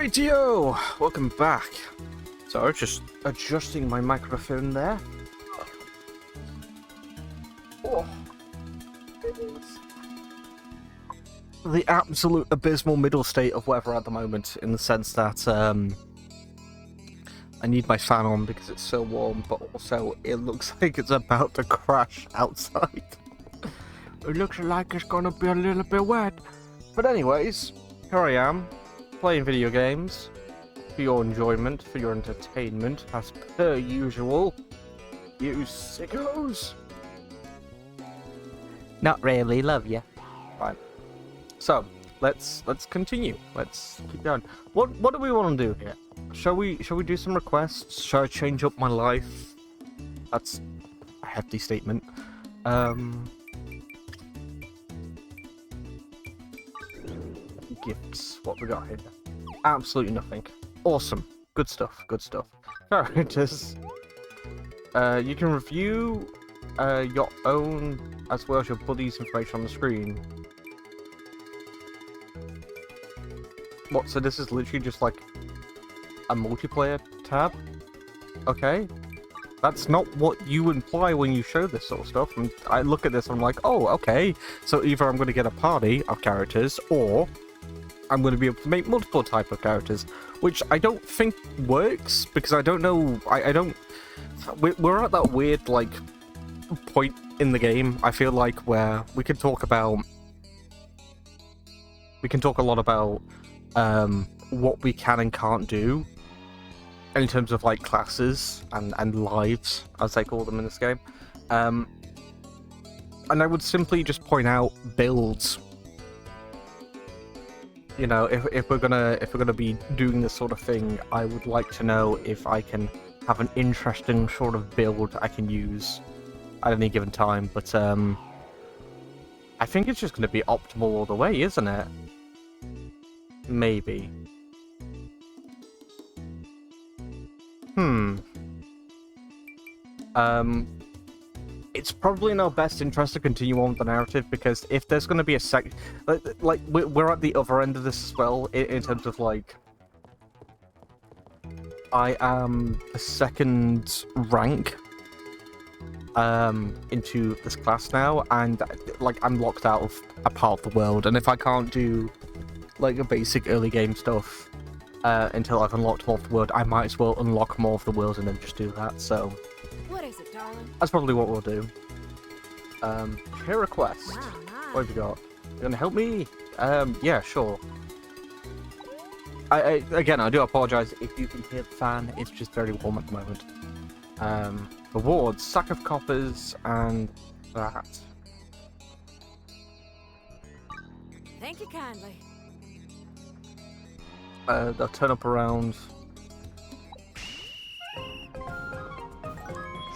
Rightio! Welcome back. So, just adjusting my microphone there. Oh, it is the absolute abysmal middle state of weather at the moment, in the sense that I need my fan on because it's so warm, but also it looks like it's about to crash outside. It looks like it's gonna be a little bit wet. But anyways, here I am, playing video games for your enjoyment, for your entertainment, as per usual. You sickos! Not really, love ya. Fine. So, let's continue. Let's keep going. What do we want to do here? Shall we do some requests? Shall I change up my life? That's a hefty statement. Gifts. What we got here? Absolutely nothing. Awesome. Good stuff. Good stuff. Characters. You can review your own as well as your buddy's information on the screen. What? So this is literally just like a multiplayer tab? Okay. That's not what you imply when you show this sort of stuff. And I look at this and I'm like, oh, okay. So either I'm going to get a party of characters, or I'm going to be able to make multiple type of characters, which I don't think works, because I don't know, I don't... We're at that weird, like, point in the game, I feel like, where we can talk about... We can talk a lot about what we can and can't do in terms of, like, classes and lives, as they call them in this game. And I would simply just point out builds. You know, if we're gonna be doing this sort of thing, I would like to know if I can have an interesting sort of build I can use at any given time. But I think it's just gonna be optimal all the way, isn't it? Maybe. It's probably in our best interest to continue on with the narrative, because if there's going to be a like we're at the other end of this as well, in terms of, like, I am the second rank into this class now, and like I'm locked out of a part of the world, and if I can't do like a basic early game stuff until I've unlocked more of the world, I might as well unlock more of the world and then just do that. So what is it, darling? that's probably what we'll do. Share request. Wow, nice. What have you got? You gonna help me? Yeah, sure. Again, I do apologize if you can hear the fan. It's just very warm at the moment. Rewards, sack of coppers, and that. Thank you kindly. They'll turn up around.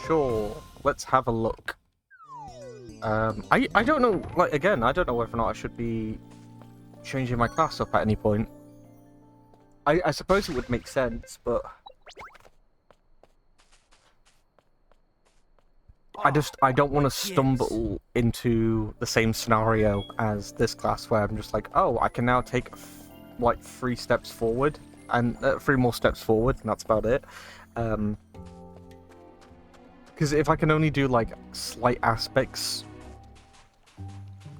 Sure, let's have a look. I don't know, like, again, I don't know whether or not I should be changing my class up at any point. I suppose it would make sense, but I don't want to stumble into the same scenario as this class, where I'm just like, oh, I can now take like 3 steps forward, and 3 more steps forward, and that's about it. Because if I can only do, like, slight aspects,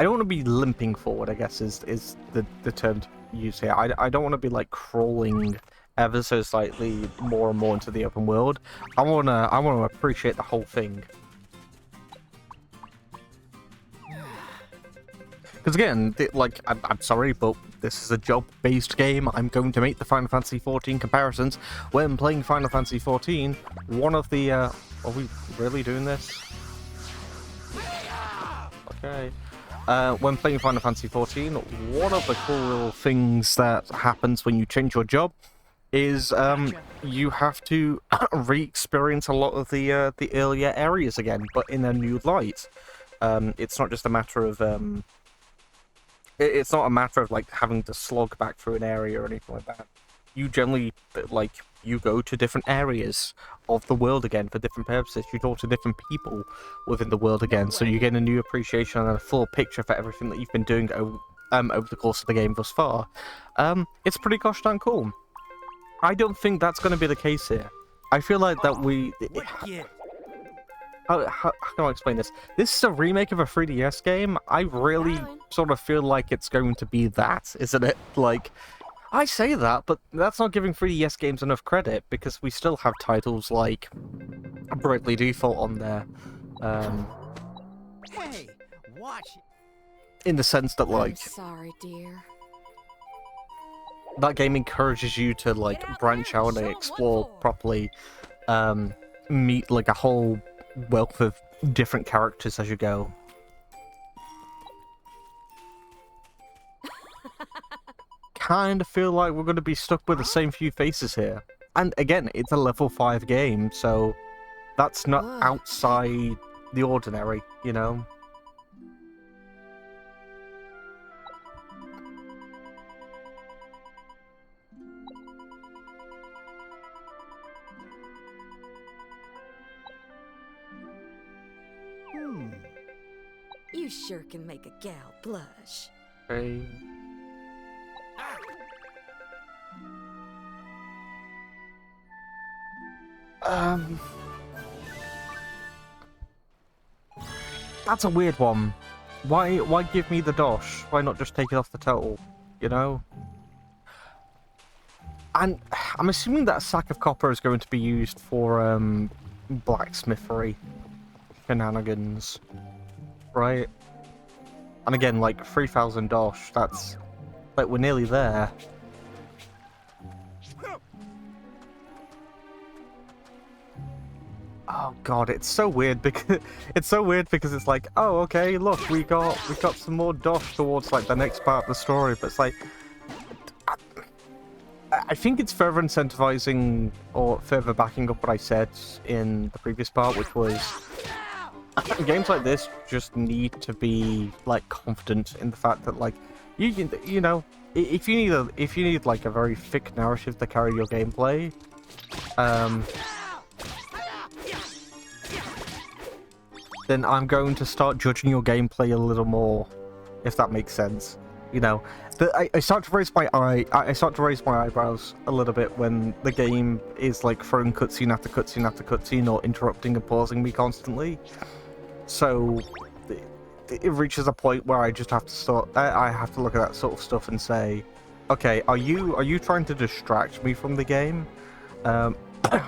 I don't want to be limping forward, I guess, is the term to use here. I don't want to be, like, crawling ever so slightly more and more into the open world. I want to appreciate the whole thing. Because again, like, I'm sorry, but this is a job-based game. I'm going to make the Final Fantasy XIV comparisons. When playing Final Fantasy XIV, one of the, are we really doing this? Okay. When playing Final Fantasy XIV, one of the cool little things that happens when you change your job is you have to re-experience a lot of the earlier areas again, but in a new light. It's not just a matter of it's not a matter of, like, having to slog back through an area or anything like that. You generally, like, you go to different areas of the world again for different purposes. You talk to different people within the world again, so you get a new appreciation and a full picture for everything that you've been doing over the course of the game thus far. It's pretty gosh darn cool. I don't think that's going to be the case here. I feel like that How can I explain this? This is a remake of a 3DS game. I really sort of feel like it's going to be that, isn't it? Like, I say that, but that's not giving 3DS games enough credit, because we still have titles like Bravely Default on there. Hey, watch it. In the sense that, I'm like, sorry, dear. that game encourages you to, like, branch out and explore properly, meet, like, a whole wealth of different characters as you go. Kind of feel like we're going to be stuck with the same few faces here. And again, it's a level 5 game, so that's not outside the ordinary, you know? You sure can make a gal blush. Okay. That's a weird one. Why give me the dosh? Why not just take it off the total? You know? And I'm assuming that sack of copper is going to be used for blacksmithery shenanigans, right? And again, like 3,000 dosh. That's like we're nearly there. Oh god, it's so weird because it's like, oh okay, look, we got some more dosh towards like the next part of the story, but it's like I think it's further incentivizing or further backing up what I said in the previous part, which was games like this just need to be like confident in the fact that like you know if you need like a very thick narrative to carry your gameplay, then I'm going to start judging your gameplay a little more, if that makes sense. You know, I start to raise my eyebrows a little bit when the game is like throwing cutscene after cutscene after cutscene, or interrupting and pausing me constantly. So it reaches a point where I just have to start. I have to look at that sort of stuff and say, okay, are you trying to distract me from the game?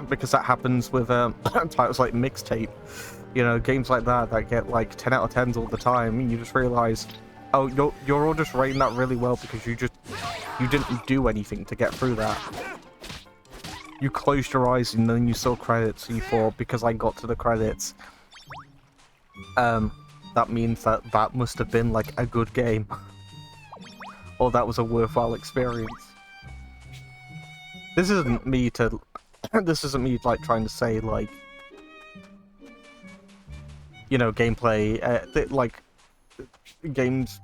Because that happens with titles like Mixtape. You know, games like that get like 10 out of 10s all the time, and you just realize, oh, you're all just rating that really well because you didn't do anything to get through that. You closed your eyes and then you saw credits and you thought, because I got to the credits, that means that must have been like a good game. Or that was a worthwhile experience. This isn't me like trying to say like, you know, gameplay, like, games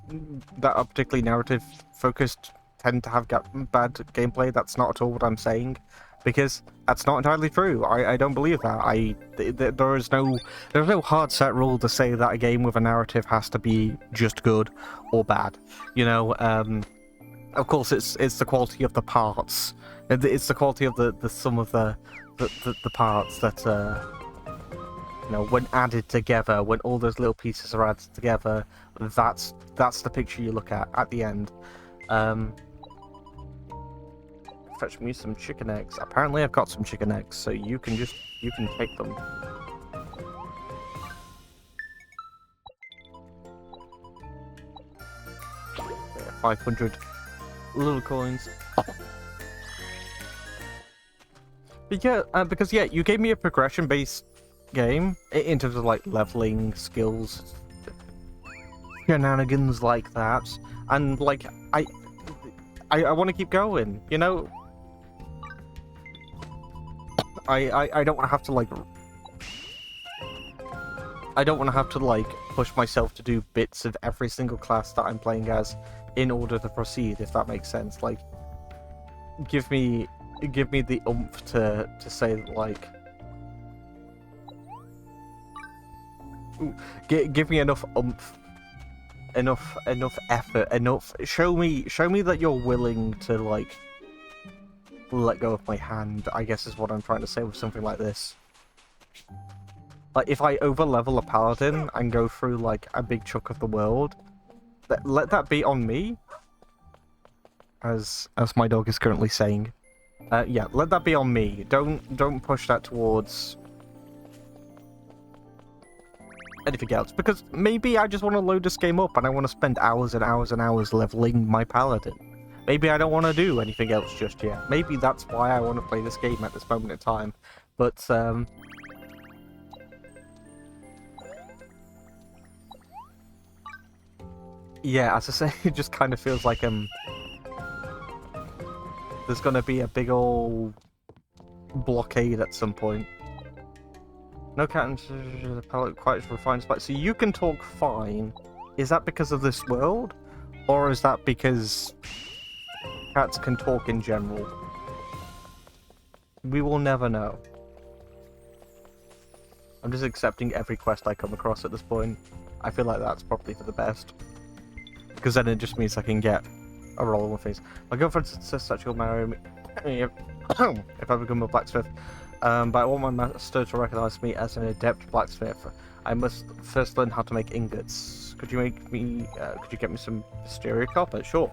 that are particularly narrative focused tend to have bad gameplay. That's not at all what I'm saying, because that's not entirely true. I don't believe that. There's no hard set rule to say that a game with a narrative has to be just good or bad. You know, of course it's the quality of the parts. It's the quality of the sum of the parts that you know, when added together, when all those little pieces are added together, that's the picture you look at the end. Fetch me some chicken eggs. Apparently I've got some chicken eggs, so you can take them. Yeah, 500 little coins. But yeah, because yeah, you gave me a progression-based game in terms of like leveling, skills, shenanigans like that, and like I want to keep going, you know. I don't want to have to like push myself to do bits of every single class that I'm playing as in order to proceed, if that makes sense. Like, give me the oomph to say that, like, give me enough oomph, enough effort, enough. Show me that you're willing to like let go of my hand, I guess is what I'm trying to say with something like this. Like, if I over-level a paladin and go through, like, a big chunk of the world, let that be on me, as my dog is currently saying. Yeah, let that be on me. Don't push that towards anything else, because maybe I just want to load this game up and I want to spend hours and hours and hours leveling my paladin. Maybe I don't want to do anything else just yet. Maybe that's why I want to play this game at this moment in time. But, yeah, as I say, it just kind of feels like, there's gonna be a big old blockade at some point. No cat and the palette quite refined spot. So you can talk fine. Is that because of this world? Or is that because cats can talk in general? We will never know. I'm just accepting every quest I come across at this point. I feel like that's probably for the best. Because then it just means I can get a roll on my face. My girlfriend says that she'll marry me if I become a blacksmith. But I want my master to recognize me as an adept blacksmith. I must first learn how to make ingots. Could you get me some stereo copper? Sure.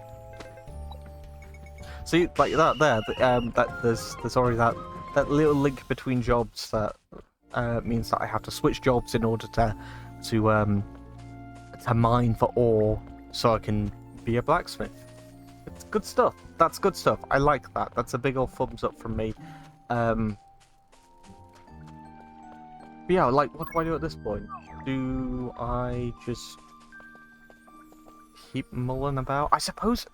See, like that there, there's already that little link between jobs that means that I have to switch jobs in order to mine for ore so I can be a blacksmith. It's good stuff. That's good stuff. I like that. That's a big old thumbs up from me. But yeah, like, what do I do at this point? Do I just keep mulling about? I suppose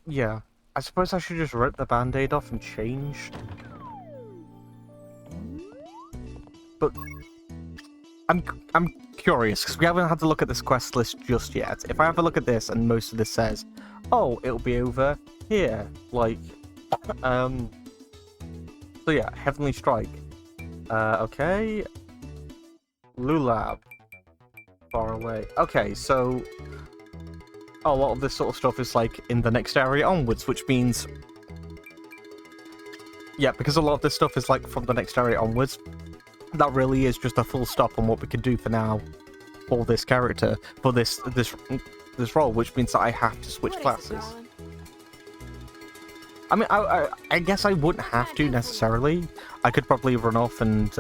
yeah. I suppose I should just rip the band-aid off and change. But I'm curious, because we haven't had to look at this quest list just yet. If I have a look at this and most of this says, oh, it'll be over here, like, so yeah, Heavenly Strike. Okay. Lulab. Far away. Okay, so a lot of this sort of stuff is like in the next area onwards, which means, yeah, because a lot of this stuff is like from the next area onwards, that really is just a full stop on what we can do for now for this character, for this role, which means that I have to switch classes. I mean, I guess I wouldn't have to necessarily. I could probably run off and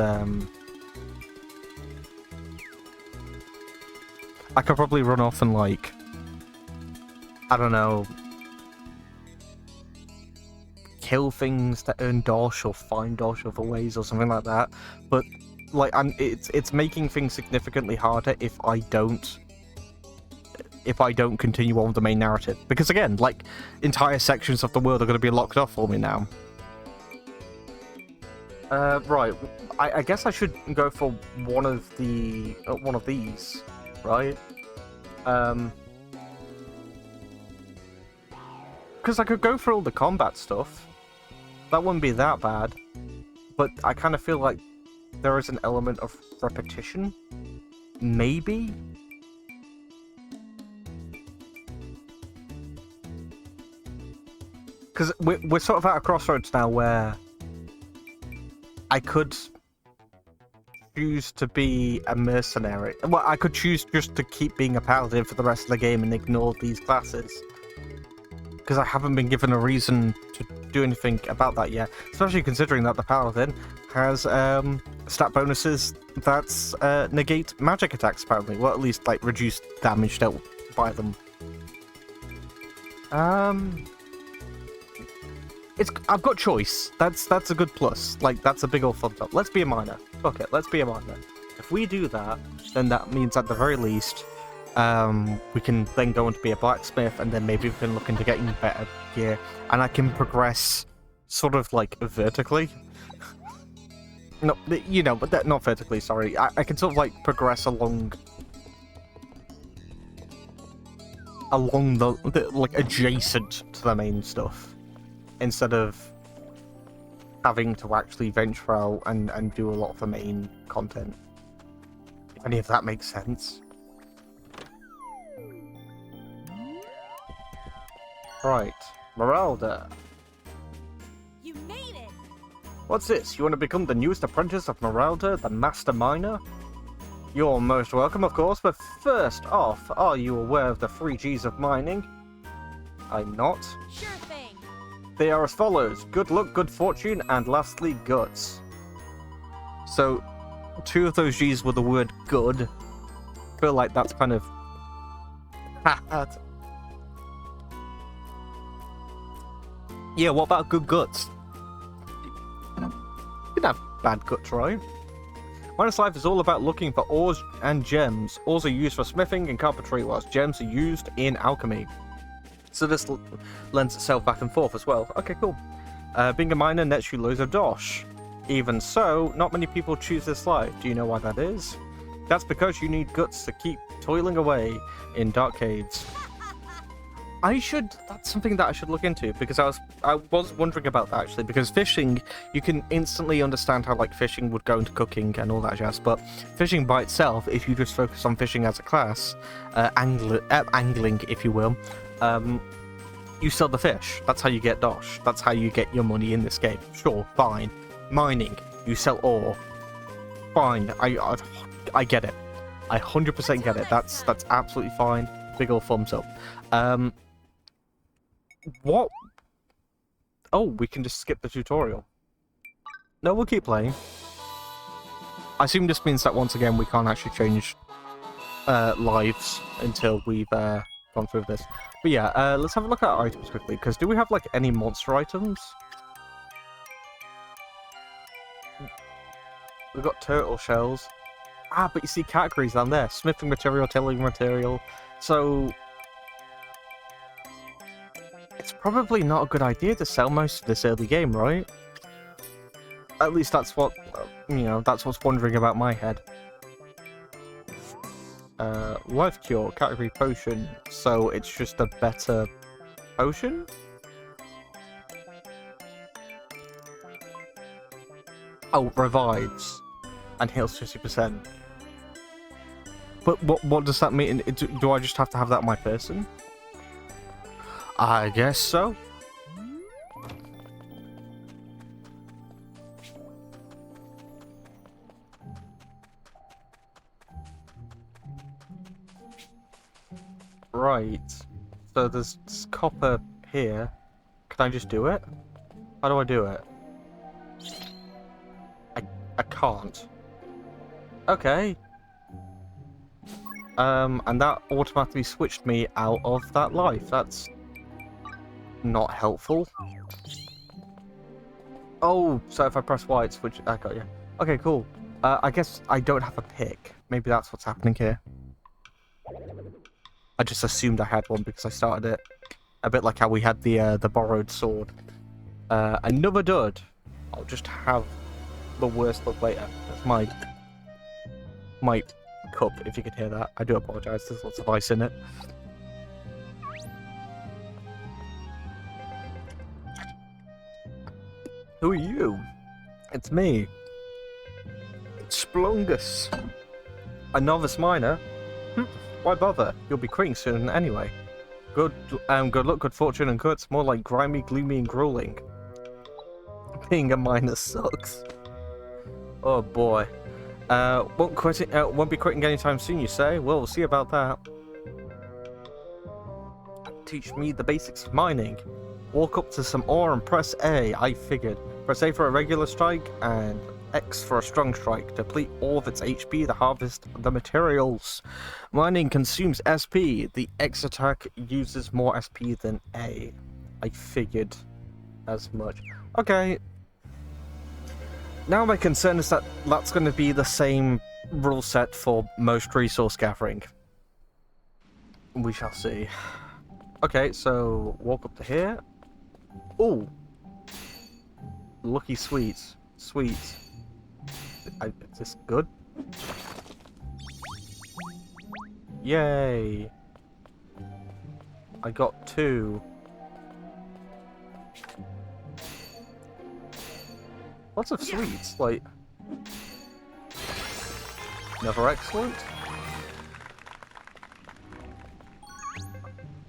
like, I don't know, kill things to earn dosh or find dosh other ways or something like that. But like, it's making things significantly harder if I don't continue on with the main narrative. Because again, like, entire sections of the world are going to be locked off for me now. Right. I guess I should go for one of these, right? Because I could go through all the combat stuff. That wouldn't be that bad. But I kind of feel like there is an element of repetition. Maybe? Because we're sort of at a crossroads now where I could choose to be a mercenary. Well, I could choose just to keep being a paladin for the rest of the game and ignore these classes. Because I haven't been given a reason to do anything about that yet. Especially considering that the paladin has stat bonuses that negate magic attacks, apparently. Well, at least, like, reduce damage dealt by them. I've got choice. That's a good plus. Like, that's a big old thumbs up. Let's be a miner. Fuck it, let's be a miner. If we do that, then that means at the very least, we can then go on to be a blacksmith, and then maybe we can look into getting better gear, and I can progress sort of like vertically. No, you know, but not vertically. Sorry, I can sort of like progress along the like adjacent to the main stuff, instead of having to actually venture out and do a lot of the main content. If any of that makes sense. Right, Meralda. You made it! What's this? You want to become the newest apprentice of Meralda, the Master Miner? You're most welcome, of course, but first off, are you aware of the 3 Gs of mining? I'm not. Sure thing. They are as follows: good luck, good fortune, and lastly, guts. So, 2 of those G's were the word good. I feel like that's kind of... Yeah, what about good guts? You can have bad guts, right? Miner's life is all about looking for ores and gems. Ores are used for smithing and carpentry, whilst gems are used in alchemy. So this lends itself back and forth as well. Okay, cool. Being a miner nets you loads of dosh. Even so, not many people choose this life. Do you know why that is? That's because you need guts to keep toiling away in dark caves. That's something that I should look into, because I was wondering about that actually, because fishing, you can instantly understand how like fishing would go into cooking and all that jazz, but fishing by itself, if you just focus on fishing as a class, angling if you will, you sell the fish. That's how you get dosh. That's how you get your money in this game. Sure, fine. Mining, you sell ore. Fine, I get it. I 100% get it. That's absolutely fine. Big ol' thumbs up. What? Oh, we can just skip the tutorial. No, we'll keep playing. I assume this means that once again we can't actually change lives until we've gone through this. But yeah, let's have a look at our items quickly, because do we have like any monster items? We've got turtle shells. Ah, but you see categories down there. Smithing material, tailoring material. So it's probably not a good idea to sell most of this early game, right? At least that's what, that's what's wandering about my head. Life cure, category potion. So it's just a better potion? Oh, revives and heals 50%. But what does that mean? Do I just have to have that on my person? I guess so. Right. So there's copper here. Can I just do it? How do I do it? I can't. Okay. And that automatically switched me out of that life. That's not helpful. Oh, so if I press Y, it switches. I got you. Okay, cool. I guess I don't have a pick. Maybe that's what's happening here. I just assumed I had one because I started it. A bit like how we had the borrowed sword. Another dud. I'll just have the worst luck later. That's my cup, if you could hear that. I do apologise, there's lots of ice in it. Who are you? It's me. It's Splungus. A novice miner? Why bother? You'll be quitting soon anyway. Good luck, good fortune, and goods. More like grimy, gloomy, and grueling. Being a miner sucks. Oh boy. Won't be quitting anytime soon, you say? Well, we'll see about that. Teach me the basics of mining. Walk up to some ore and press A. I figured. Press A for a regular strike and X for a strong strike. Deplete all of its HP to harvest the materials. Mining consumes SP. The X attack uses more SP than A. I figured as much. Okay. Now my concern is that that's going to be the same rule set for most resource gathering. We shall see. Okay, so walk up to here. Ooh. Lucky sweets. Sweets. Is this good? Yay. I got 2. Lots of sweets, like... Never excellent.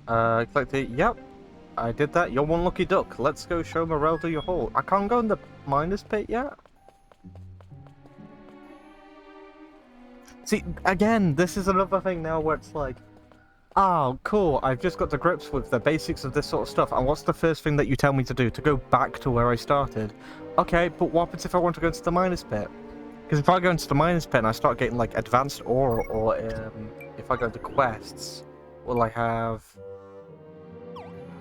Collect it, yep. I did that. You're one lucky duck. Let's go show Morelda your hole. I can't go in the miners pit yet? See, again, this is another thing now where it's like, oh, cool, I've just got to grips with the basics of this sort of stuff, and what's the first thing that you tell me to do? To go back to where I started. Okay, but what happens if I want to go into the miners pit? Because if I go into the miners pit and I start getting, like, advanced ore, or if I go into quests, will I have...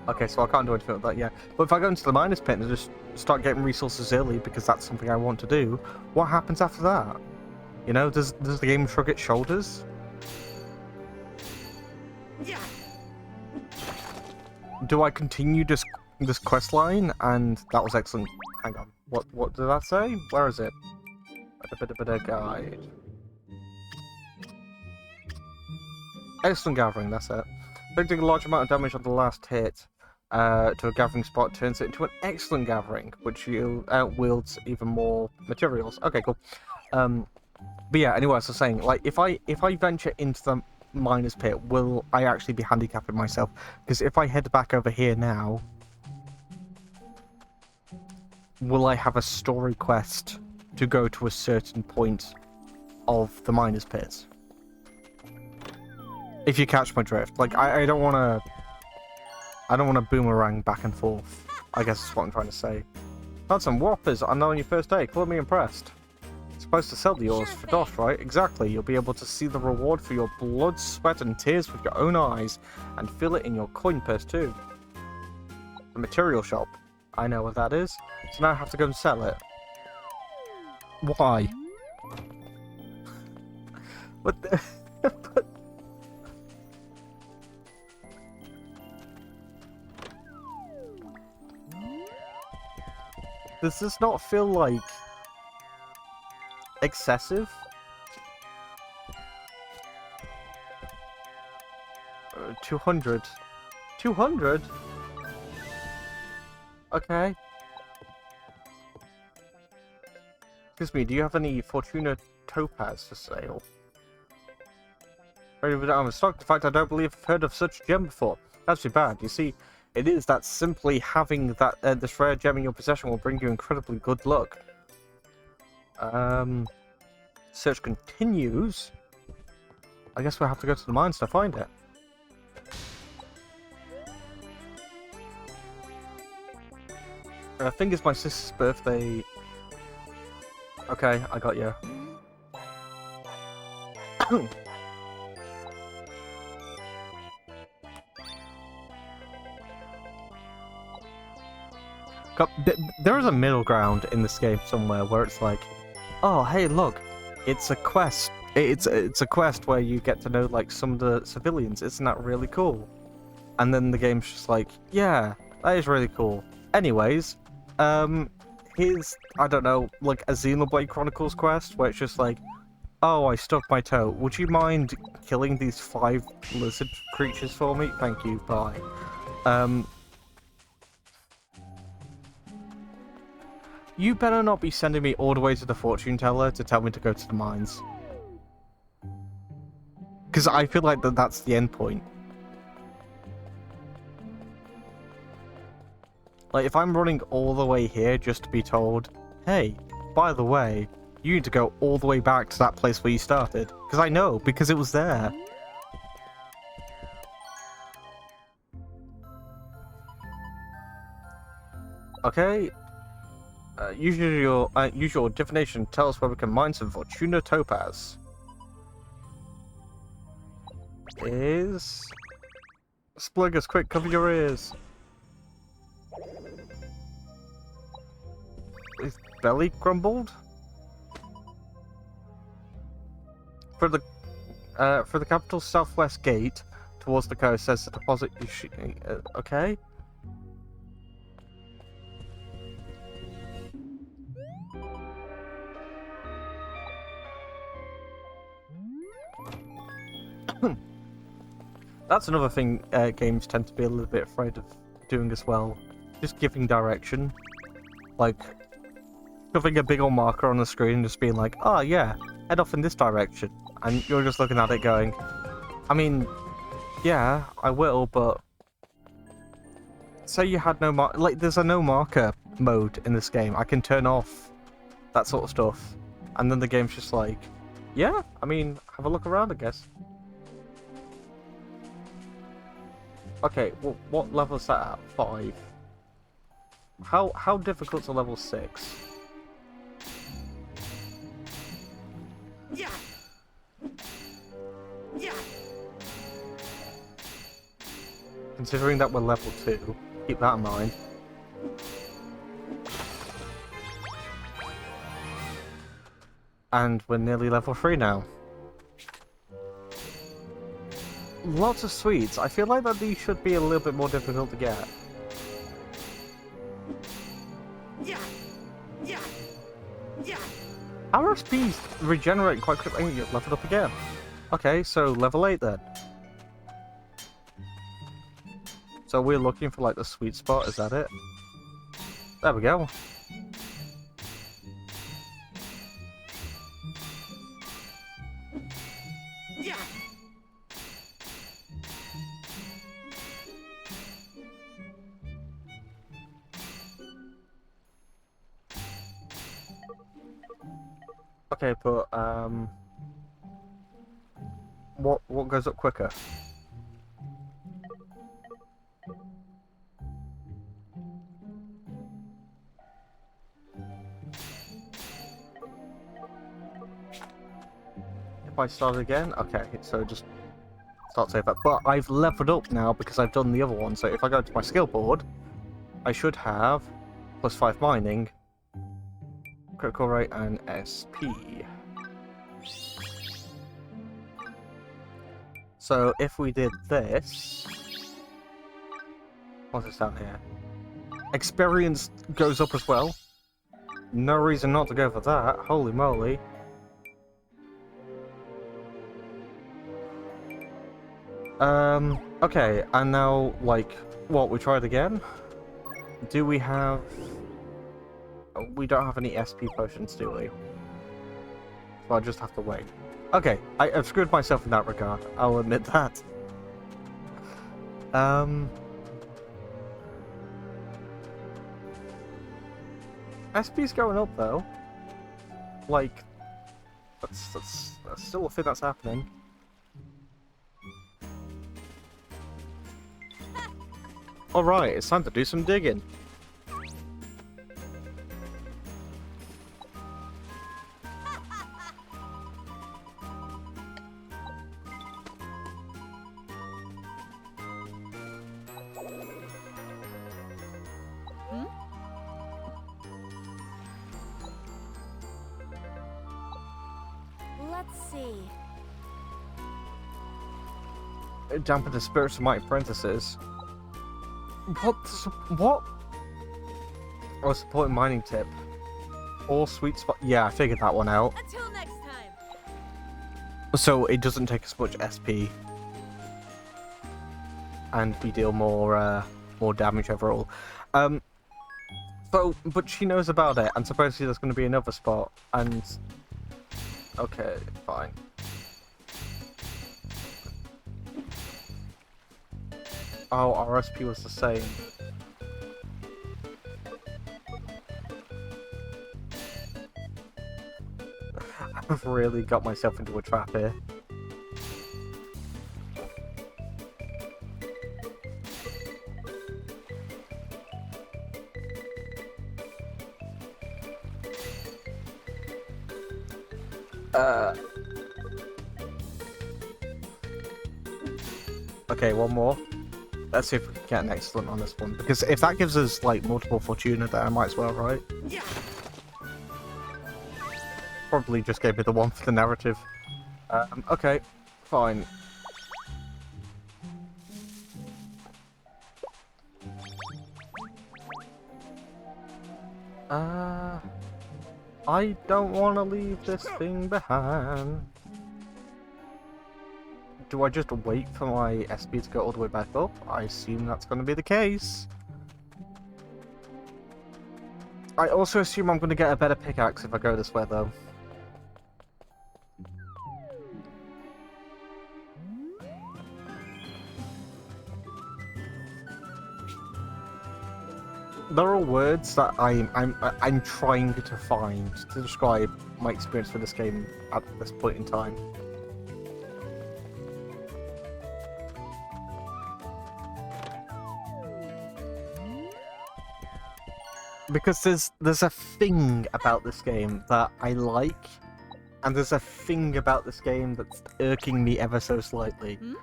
Okay, so I can't do anything with that yet. But if I go into the miners pit and just start getting resources early because that's something I want to do, what happens after that? You know, does the game shrug its shoulders? Do I continue this quest line? And that was excellent. Hang on, what did that say? Where is it? A guide. Excellent gathering. That's it. Inflicting a large amount of damage on the last hit to a gathering spot turns it into an excellent gathering, which wields even more materials. Okay, cool. But yeah, anyway, as I was saying, like, if I venture into the miners pit, will I actually be handicapping myself? Because if I head back over here now, will I have a story quest to go to a certain point of the miners pit? If you catch my drift. Like, I don't want to boomerang back and forth. I guess that's what I'm trying to say. Found some whoppers on your first day. Call me impressed. Supposed to sell the ores for Dosh, right? Exactly. You'll be able to see the reward for your blood, sweat, and tears with your own eyes, and feel it in your coin purse too. The material shop. I know what that is. So now I have to go and sell it. Why? What the... Does this not feel like excessive? 200. 200? Okay. Excuse me, do you have any Fortuna Topaz for sale? Ready with out of stock. In fact, I don't believe I've heard of such gem before. That's too bad. You see, it is that simply having that this rare gem in your possession will bring you incredibly good luck. Search continues. I guess we'll have to go to the mines to find it. I think it's my sister's birthday. Okay, I got you. There is a middle ground in this game somewhere where it's like, oh hey look, it's a quest. It's a quest where you get to know like some of the civilians. Isn't that really cool? And then the game's just like, yeah, that is really cool. Anyways, here's, I don't know, like a Xenoblade Chronicles quest where it's just like, oh, I stubbed my toe. Would you mind killing these 5 lizard creatures for me? Thank you. Bye. You better not be sending me all the way to the fortune teller to tell me to go to the mines. Because I feel like that's the end point. Like, if I'm running all the way here just to be told, hey, by the way, you need to go all the way back to that place where you started. Because I know, because it was there. Okay. Use your divination. Tell us where we can mine some Fortuna Topaz. Is... Spluggus, quick, cover your ears. His belly grumbled? For the capital southwest gate towards the coast says the deposit you should... okay. That's another thing games tend to be a little bit afraid of doing as well. Just giving direction. Like, shoving a big old marker on the screen and just being like, oh yeah, head off in this direction. And you're just looking at it going, I mean, yeah, I will, but say you had no like, there's a no marker mode in this game. I can turn off that sort of stuff, and then the game's just like, yeah, I mean, have a look around, I guess. Okay, well, what level is that at? 5. How difficult's a level 6? Yeah. Yeah. Considering that we're level 2, keep that in mind. And we're nearly level 3 now. Lots of sweets. I feel like that these should be a little bit more difficult to get. Yeah. Yeah. Yeah. Our SPs regenerate quite quickly. You get leveled up again. Okay, so level 8 then. So we're looking for like the sweet spot, is that it? There we go. Yeah. Okay, but what goes up quicker? If I start again? Okay, so just start over. But I've leveled up now because I've done the other one, so if I go to my skill board, I should have +5 mining, critical rate, and SP. So if we did this... What's this down here? Experience goes up as well. No reason not to go for that. Holy moly. Okay, and now, like, what, we tried again? Do we have... We don't have any SP potions, do we? So I just have to wait. Okay, I've screwed myself in that regard. I'll admit that. SP's going up, though. Like, that's still a thing that's happening. Alright, it's time to do some digging. Let's see. Dampen the spirits of my apprentices. What? Oh, supporting mining tip. All sweet spot. Yeah, I figured that one out. Until next time. So it doesn't take as much SP, and we deal more damage overall. So, but she knows about it, and supposedly there's going to be another spot, and okay, fine. Oh, our SP was the same. I've really got myself into a trap here. Okay, one more. Let's see if we can get an excellent on this one, because if that gives us like multiple Fortuna, then I might as well, right? Yeah. Probably just gave me the one for the narrative. Okay, fine. I don't want to leave this thing behind. Do I just wait for my SP to go all the way back up? I assume that's going to be the case. I also assume I'm going to get a better pickaxe if I go this way, though. there are words that I'm trying to find to describe my experience with this game at this point in time. Because there's a thing about this game that I like, and there's a thing about this game that's irking me ever so slightly. Hmm?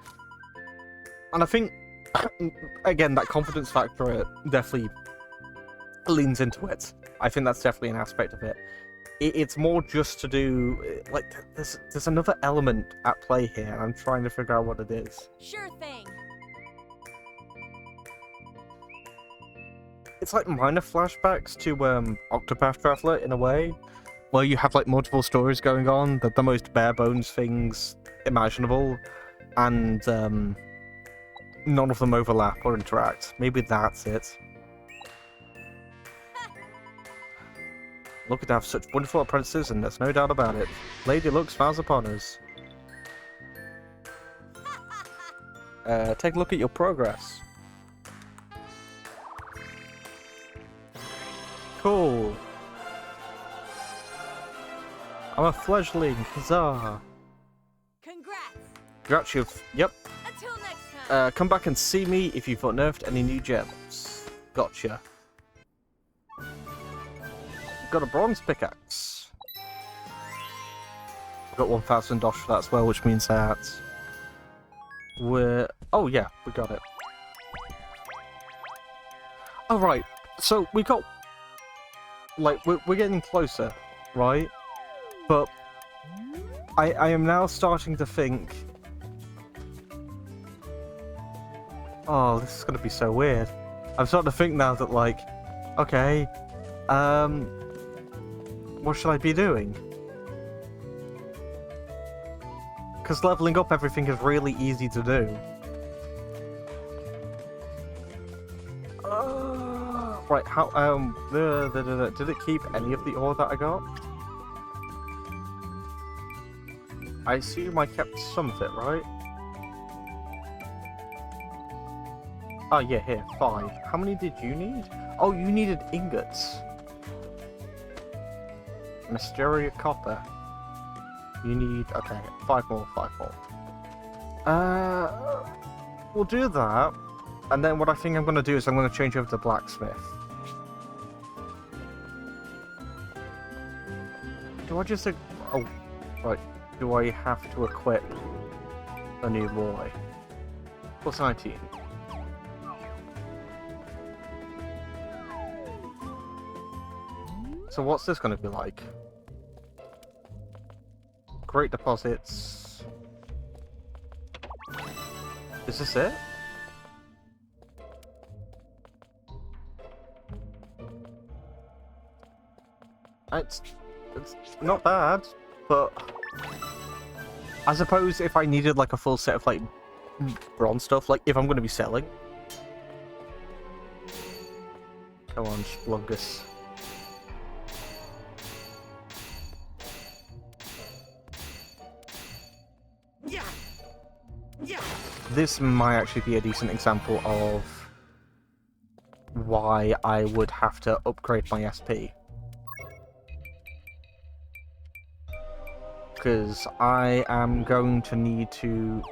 And I think, again, that confidence factor definitely leans into it. I think that's definitely an aspect of it. It's more just to do, like, there's another element at play here, and I'm trying to figure out what it is. Sure thing. It's like minor flashbacks to Octopath Traveler in a way, where you have like multiple stories going on, the most bare bones things imaginable, and none of them overlap or interact. Maybe that's it. Lucky to have such wonderful apprentices, and there's no doubt about it. Lady Luck smiles upon us. Take a look at your progress. Cool. I'm a fledgling, huzzah. Congrats. Yep. Until next time. Come back and see me if you've unearthed any new gems. Gotcha. Got a bronze pickaxe. Got 1,000 dosh for that as well, which means that we're... Oh yeah, we got it. Oh right, so we got... Like, we're getting closer, right? But I am now starting to think... Oh, this is gonna be so weird. I'm starting to think now that, like, okay, what should I be doing? Because leveling up everything is really easy to do. Right, how, did it keep any of the ore that I got? I assume I kept some of it, right? Oh yeah, here, 5. How many did you need? Oh, you needed ingots. Mysteria copper. You need, okay, 5 more. We'll do that. And then what I think I'm going to do is I'm going to change over to blacksmith. Do I just... Oh, right. Do I have to equip a new boy? Plus 19. So what's this going to be like? Great deposits. Is this it? It's not bad, but I suppose if I needed like a full set of like bronze stuff, like if I'm going to be selling. Come on, Splungus. Yeah. Yeah. This might actually be a decent example of why I would have to upgrade my SP. Because I am going to need to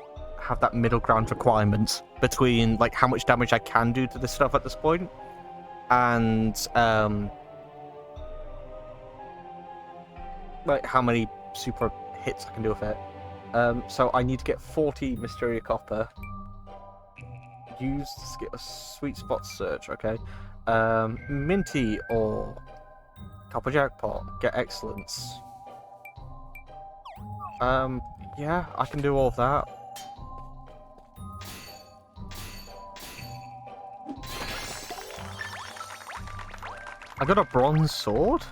have that middle ground requirement between like how much damage I can do to this stuff at this point and like how many super hits I can do with it. So I need to get 40 Mysteria Copper. Use to get a sweet spot search, okay. Minty or Copper Jackpot, get Excellence. Yeah, I can do all of that. I got a bronze sword?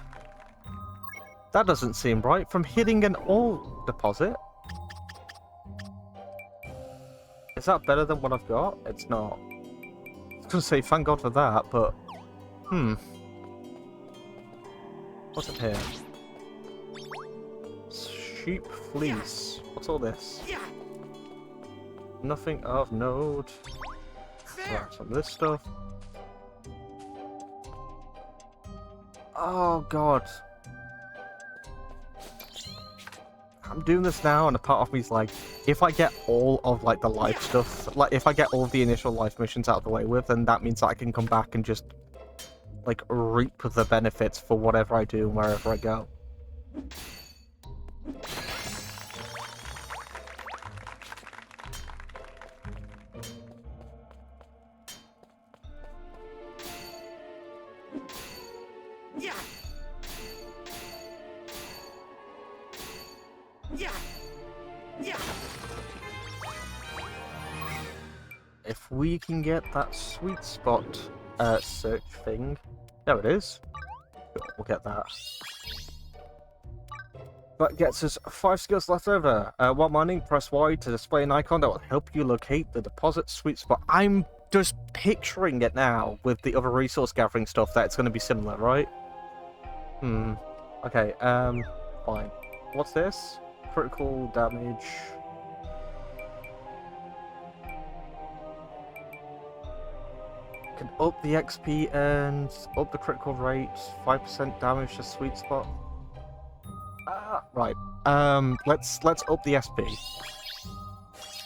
That doesn't seem right. From hitting an ore deposit? Is that better than what I've got? It's not. I was gonna say thank God for that, but... What's in here? Sheep fleece. What's all this? Yeah. Nothing of note. There. Right, some of this stuff. Oh god. I'm doing this now, and a part of me is like, if I get all of like the life stuff, like if I get all of the initial life missions out of the way with, then that means that I can come back and just like reap the benefits for whatever I do and wherever I go. Yeah. Yeah. Yeah. If we can get that sweet spot search thing, there it is. We'll get that. That gets us 5 skills left over. While mining, press Y to display an icon that will help you locate the deposit sweet spot. I'm just picturing it now with the other resource gathering stuff that it's going to be similar, right? Okay, fine. What's this? Critical damage. Can up the XP and up the critical rate, 5% damage to sweet spot. Right. Let's up the SP.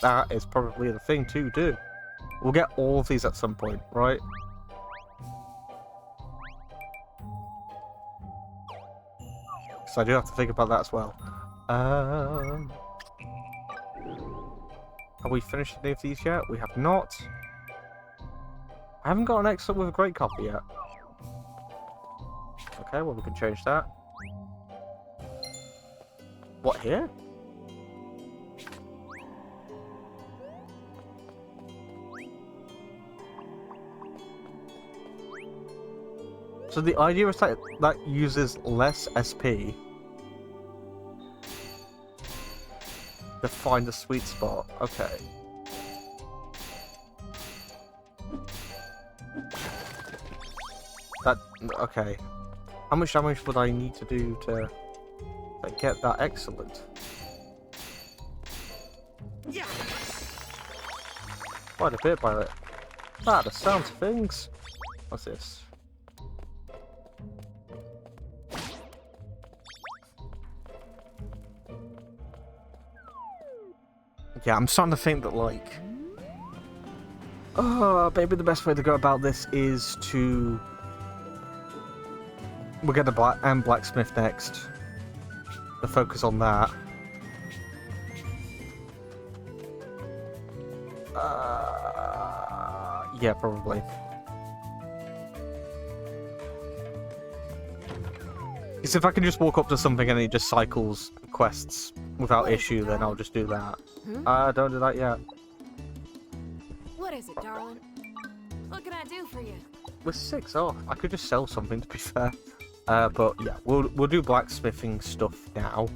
That is probably the thing to do. We'll get all of these at some point, right? So I do have to think about that as well. Have we finished any of these yet? We have not. I haven't got an exit with a great copy yet. Okay, well we can change that. What, here? So the idea is that that uses less SP to find the sweet spot. Okay. Okay. How much damage would I need to do to get that excellent? Yeah. Quite a bit by it. Ah, the sounds of things. What's this? Yeah, I'm starting to think that, like... maybe the best way to go about this is to... We'll get the blacksmith next. The focus on that. Yeah, probably. Because if I can just walk up to something and it just cycles quests without issue, then I'll just do that. Don't do that yet. What is it, darling? What can I do for you? We're 6 off. I could just sell something, to be fair. But yeah, we'll do blacksmithing stuff now.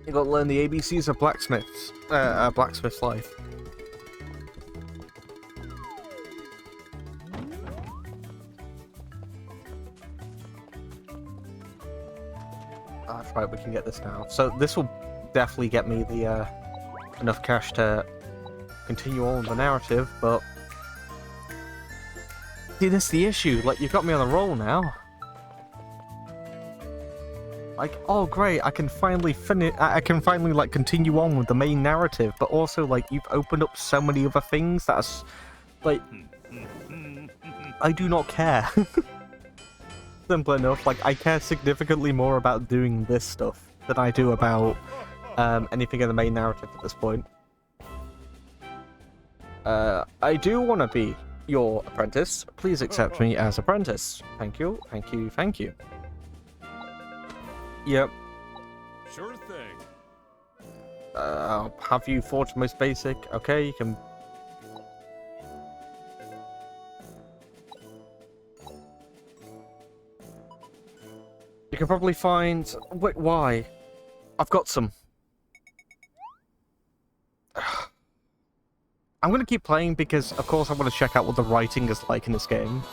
You gotta learn the ABCs of blacksmiths. Blacksmith's life. That's right, we can get this now. So this will definitely get me the enough cash to continue on with the narrative, but see, this is the issue. Like, you've got me on the roll now. Like, oh great, I can finally finish. I can finally like continue on with the main narrative, but also like you've opened up so many other things that's like I do not care. Simple enough. Like, I care significantly more about doing this stuff than I do about anything in the main narrative at this point. I do want to be your apprentice. Please accept me as apprentice. Thank you, thank you, thank you. Yep. Sure thing. Have you forged the most basic? Okay, you can... You can probably find... Wait, why? I've got some. I'm going to keep playing because, of course, I want to check out what the writing is like in this game.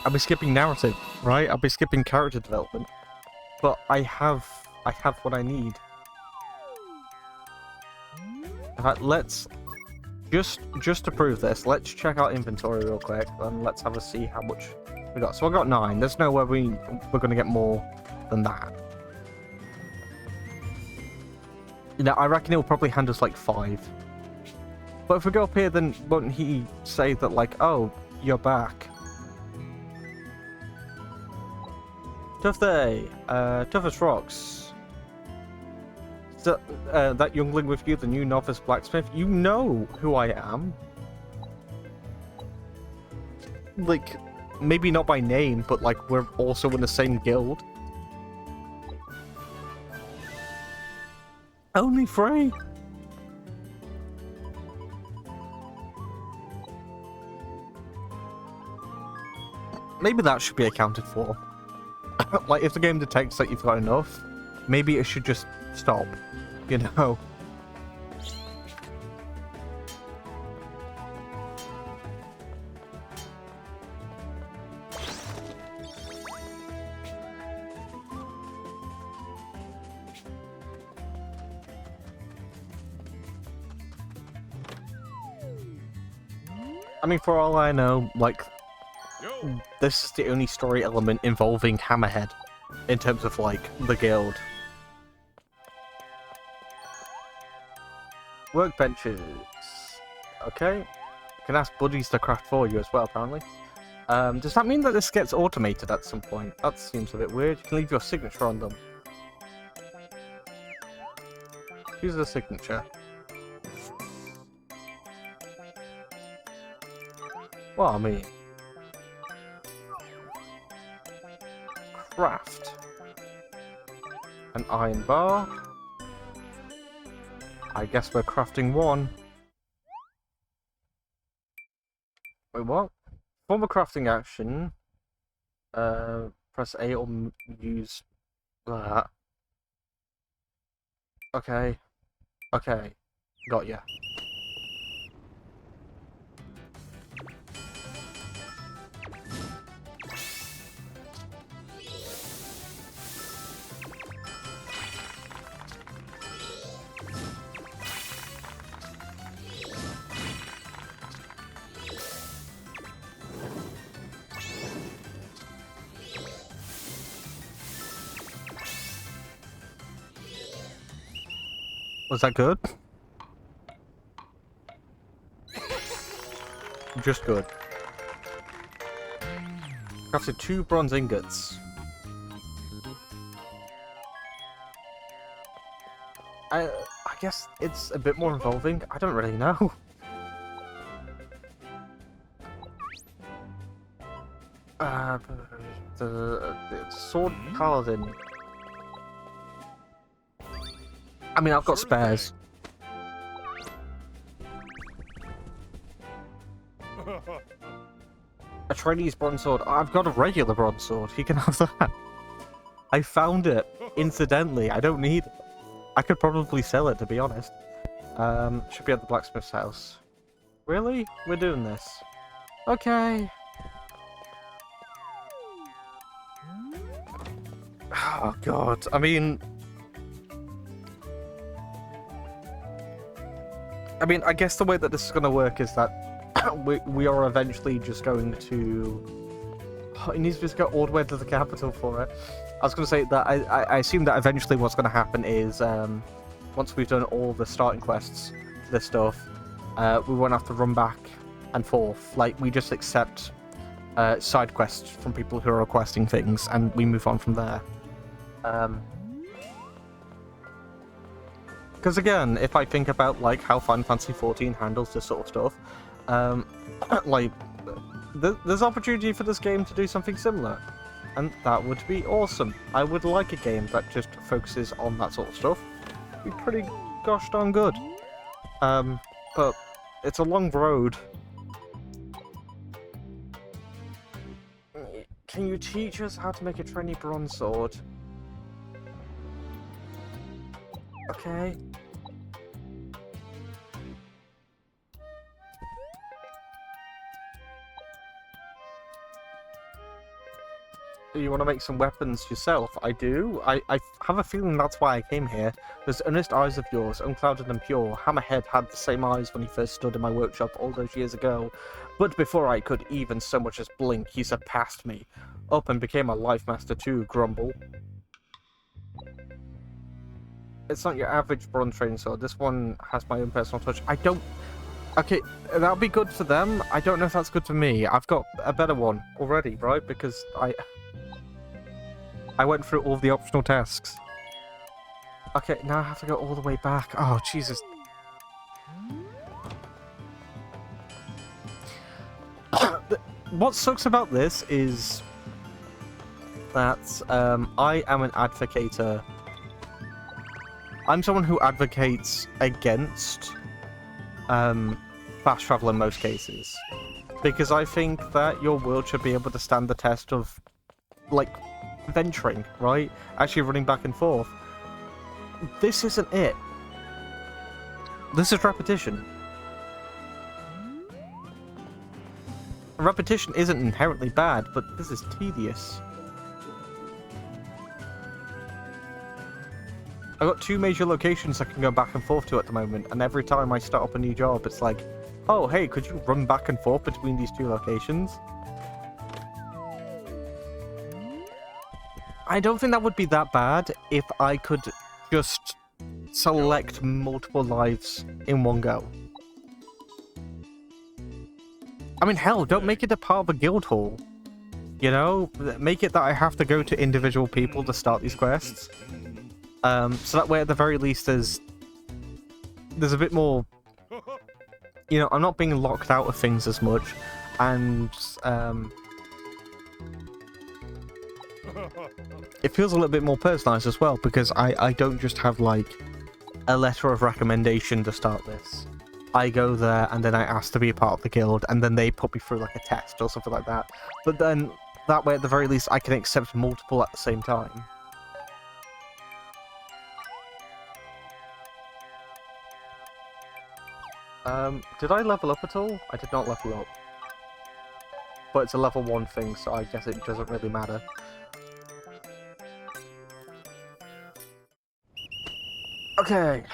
I'll be skipping narrative, right? I'll be skipping character development. But I have what I need. In fact, let's just to prove this, let's check our inventory real quick and let's have a see how much we got. So I got 9. There's no way we're gonna get more than that. You know, I reckon it'll probably hand us like 5. But if we go up here, then won't he say that like, oh, you're back? Tough day. Toughest rocks. So, that youngling with you, the new novice blacksmith, you know who I am. Like, maybe not by name, but like we're also in the same guild. Only 3. Maybe that should be accounted for. Like, if the game detects that you've got enough, maybe it should just stop, you know? I mean, for all I know, like, Yo. this is the only story element involving Hammerhead in terms of, like, the guild. Workbenches. Okay. You can ask buddies to craft for you as well, apparently. Does that mean that this gets automated at some point? That seems a bit weird. You can leave your signature on them. Choose a signature. Well, I mean... Craft. An iron bar. I guess we're crafting 1. Wait, what? Form a crafting action. Press A or use that. Okay. Okay. Got ya. Was that good? Just good. Crafted 2 bronze ingots. I guess it's a bit more involving. I don't really know. The sword paladin. I mean, I've got spares. A trainee's bronze sword. I've got a regular bronze sword. He can have that. I found it incidentally. I don't need it. I could probably sell it, to be honest. Should be at the blacksmith's house. Really? We're doing this. Okay. Oh god. I mean, I guess the way that this is going to work is that we are eventually just going to... Oh, it needs to go all the way to the capital for it. I was going to say that I assume that eventually what's going to happen is once we've done all the starting quests for this stuff, we won't have to run back and forth. Like, we just accept side quests from people who are requesting things, and we move on from there. Because again, if I think about like how Final Fantasy XIV handles this sort of stuff, like there's opportunity for this game to do something similar, and that would be awesome. I would like a game that just focuses on that sort of stuff. It'd be pretty gosh darn good. But it's a long road. Can you teach us how to make a trainee bronze sword? Okay. You want to make some weapons yourself? I do. I have a feeling that's why I came here. Those earnest eyes of yours, unclouded and pure. Hammerhead had the same eyes when he first stood in my workshop all those years ago. But before I could even so much as blink, he surpassed me. Up and became a life master too, Grumble. It's not your average bronze training sword. This one has my own personal touch. I don't... Okay, that'll be good for them. I don't know if that's good for me. I've got a better one already, right? Because I went through all the optional tasks. Okay, now I have to go all the way back. Oh, Jesus. What sucks about this is that I am an advocator. I'm someone who advocates against fast travel in most cases. Because I think that your world should be able to stand the test of, like, venturing, right? Actually running back and forth. This isn't it. This is repetition. Repetition isn't inherently bad, but this is tedious. I've got 2 major locations I can go back and forth to at the moment, and every time I start up a new job, it's like, oh, hey, could you run back and forth between these 2 locations? I don't think that would be that bad if I could just select multiple lives in one go. I mean, hell, don't make it a part of a guild hall. You know? Make it that I have to go to individual people to start these quests. So that way, at the very least, there's a bit more... You know, I'm not being locked out of things as much, and it feels a little bit more personalized as well, because I don't just have, like, a letter of recommendation to start this. I go there, and then I ask to be a part of the guild, and then they put me through, like, a test or something like that. But then, that way, at the very least, I can accept multiple at the same time. Did I level up at all? I did not level up. But it's a level 1 thing, so I guess it doesn't really matter. Okay.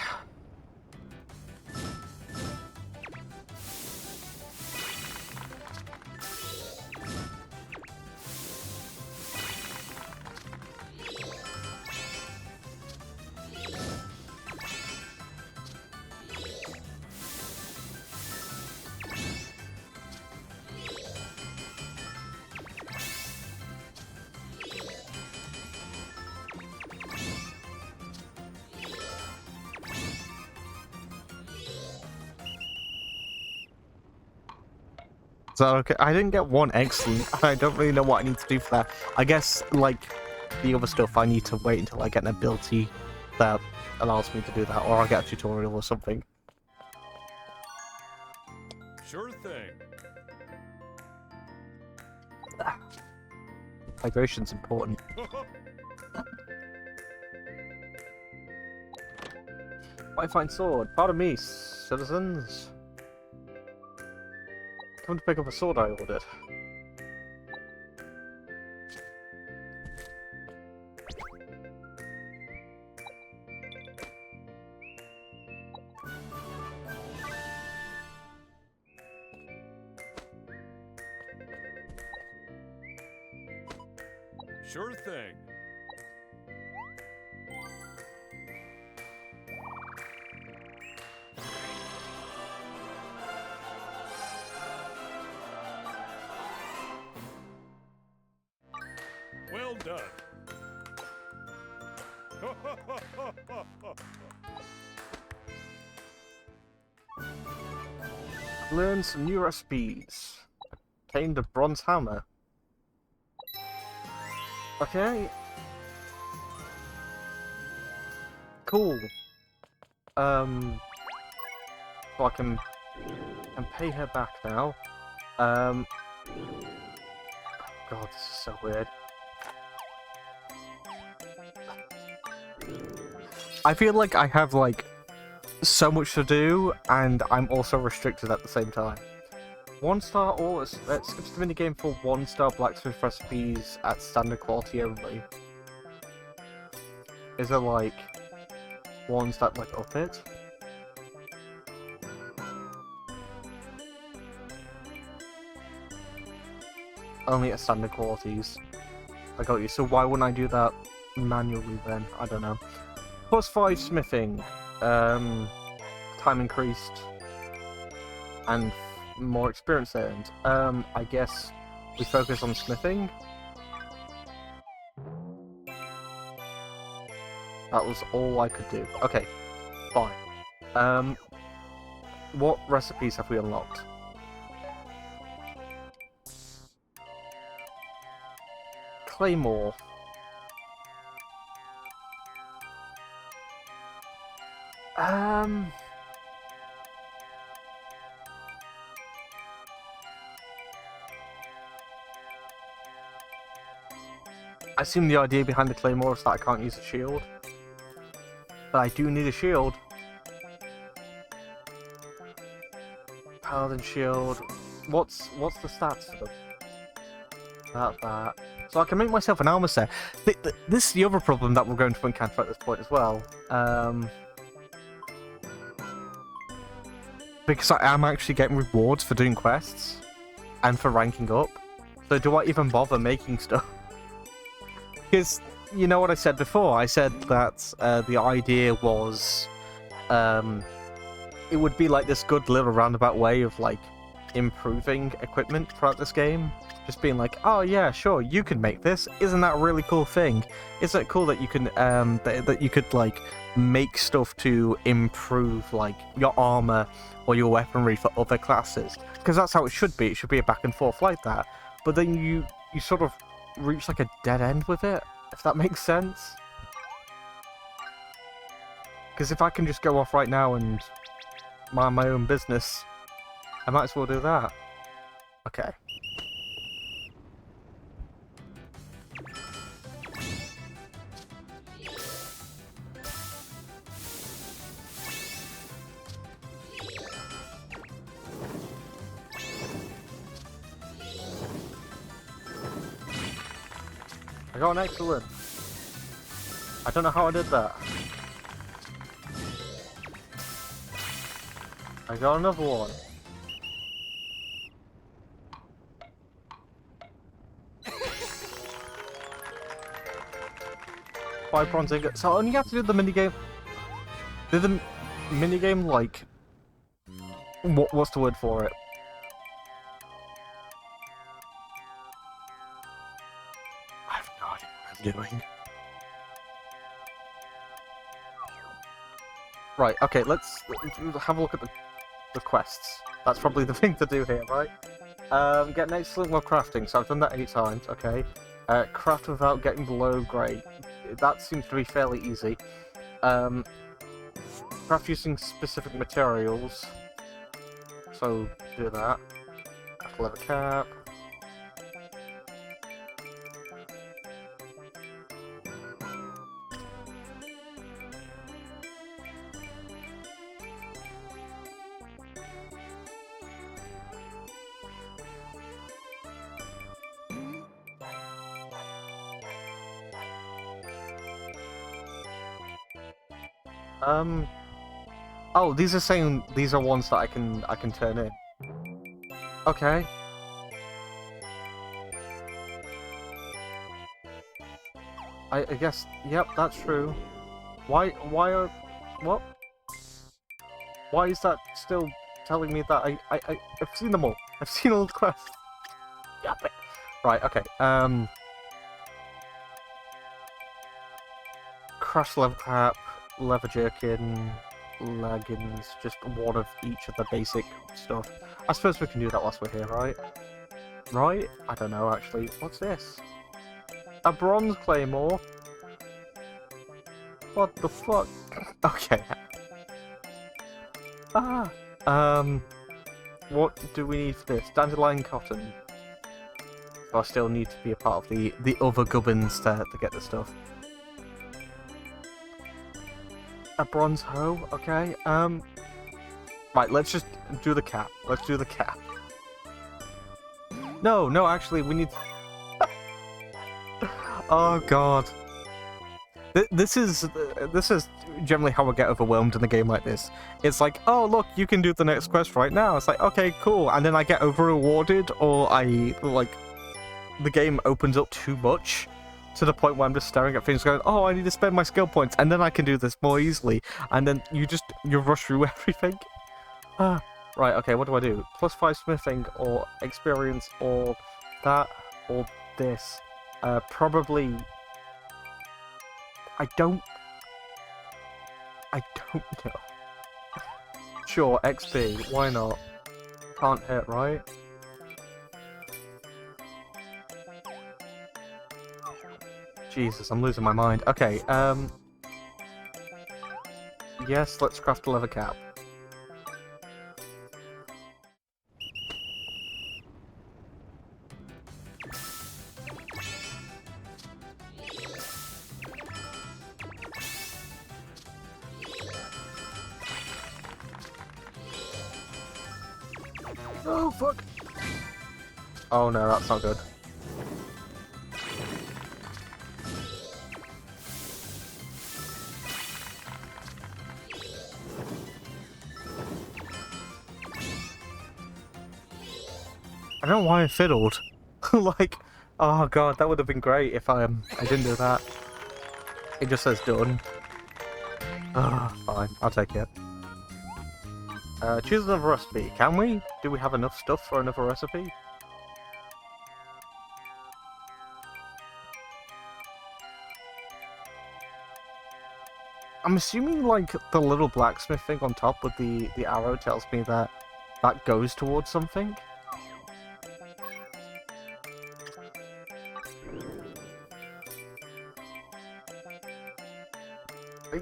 So, okay, I didn't get 1 excellent. I don't really know what I need to do for that. I guess, like, the other stuff, I need to wait until I get an ability that allows me to do that, or I'll get a tutorial or something. Sure thing. Hydration's important. Quite fine sword. Pardon me, citizens. Come to pick up a sword I ordered. Sure thing. Well done. Learn some new recipes. Obtained a bronze hammer. Okay. Cool. So I can pay her back now. God, this is so weird. I feel like I have, like, so much to do, and I'm also restricted at the same time. 1 star or skips the minigame for 1 star blacksmith recipes at standard quality only. Is there like ones that like up it? Only at standard qualities. I got you. So why wouldn't I do that manually then? I don't know. +5 smithing. Time increased. And more experience earned. I guess we focus on smithing. That was all I could do. Okay, fine. What recipes have we unlocked? Claymore. I assume the idea behind the Claymore is that I can't use a shield. But I do need a shield. Paladin shield. What's the stats for them? That. So I can make myself an armor set. This is the other problem that we're going to encounter at this point as well. Because I am actually getting rewards for doing quests. And for ranking up. So do I even bother making stuff? Because, you know what I said before? I said that the idea was it would be like this good little roundabout way of like improving equipment throughout this game. Just being like, oh yeah, sure, you can make this. Isn't that a really cool thing? Isn't it cool that you can that you could like make stuff to improve like your armor or your weaponry for other classes? Because that's how it should be. It should be a back and forth like that. But then you sort of reach like a dead end with it, if that makes sense. Because if I can just go off right now and mind my own business, I might as well do that. Okay. I got an excellent. I don't know how I did that. I got another one. Five bronze ingots. So I only have to do the minigame. Do the minigame like what's the word for it? I have no idea what I'm doing. Right, okay, let's have a look at the quests. That's probably the thing to do here, right? Get an excellent while crafting, so I've done that 8 times, okay. Craft without getting below grade. That seems to be fairly easy. Craft using specific materials. So, do that. Leather cap. Oh, these are saying these are ones that I can turn in. Okay. I guess, yep, that's true. Why are, what? Why is that still telling me that I've seen them all. I've seen all the quests. Yep. Right, okay, crash leather cap, leather jerkin, leggings, just one of each of the basic stuff. I suppose we can do that whilst we're here, right? Right? I don't know, actually. What's this? A bronze claymore? What the fuck? Okay. What do we need for this? Dandelion cotton. So I still need to be a part of the other gubbins to get the stuff. A bronze hoe, okay. Right, let's just do the cap. Let's do the cap. No, actually, we need... Oh, God. This is generally how I get overwhelmed in a game like this. It's like, oh, look, you can do the next quest right now. It's like, okay, cool. And then I get over-rewarded, or the game opens up too much to the point where I'm just staring at things going, oh, I need to spend my skill points, and then I can do this more easily. And then you rush through everything. Right, okay, what do I do? +5 smithing, or experience, or that, or this. Probably... I don't know. Sure, XP, why not? Can't hit, right? Jesus, I'm losing my mind. Okay, yes, let's craft a leather cap. Oh, fuck! Oh no, that's not good. I don't know why I fiddled. Like, oh god, that would have been great if I didn't do that. It just says done. Ah, fine, I'll take it. Choose another recipe. Can we? Do we have enough stuff for another recipe? I'm assuming, like, the little blacksmith thing on top with the arrow tells me that that goes towards something.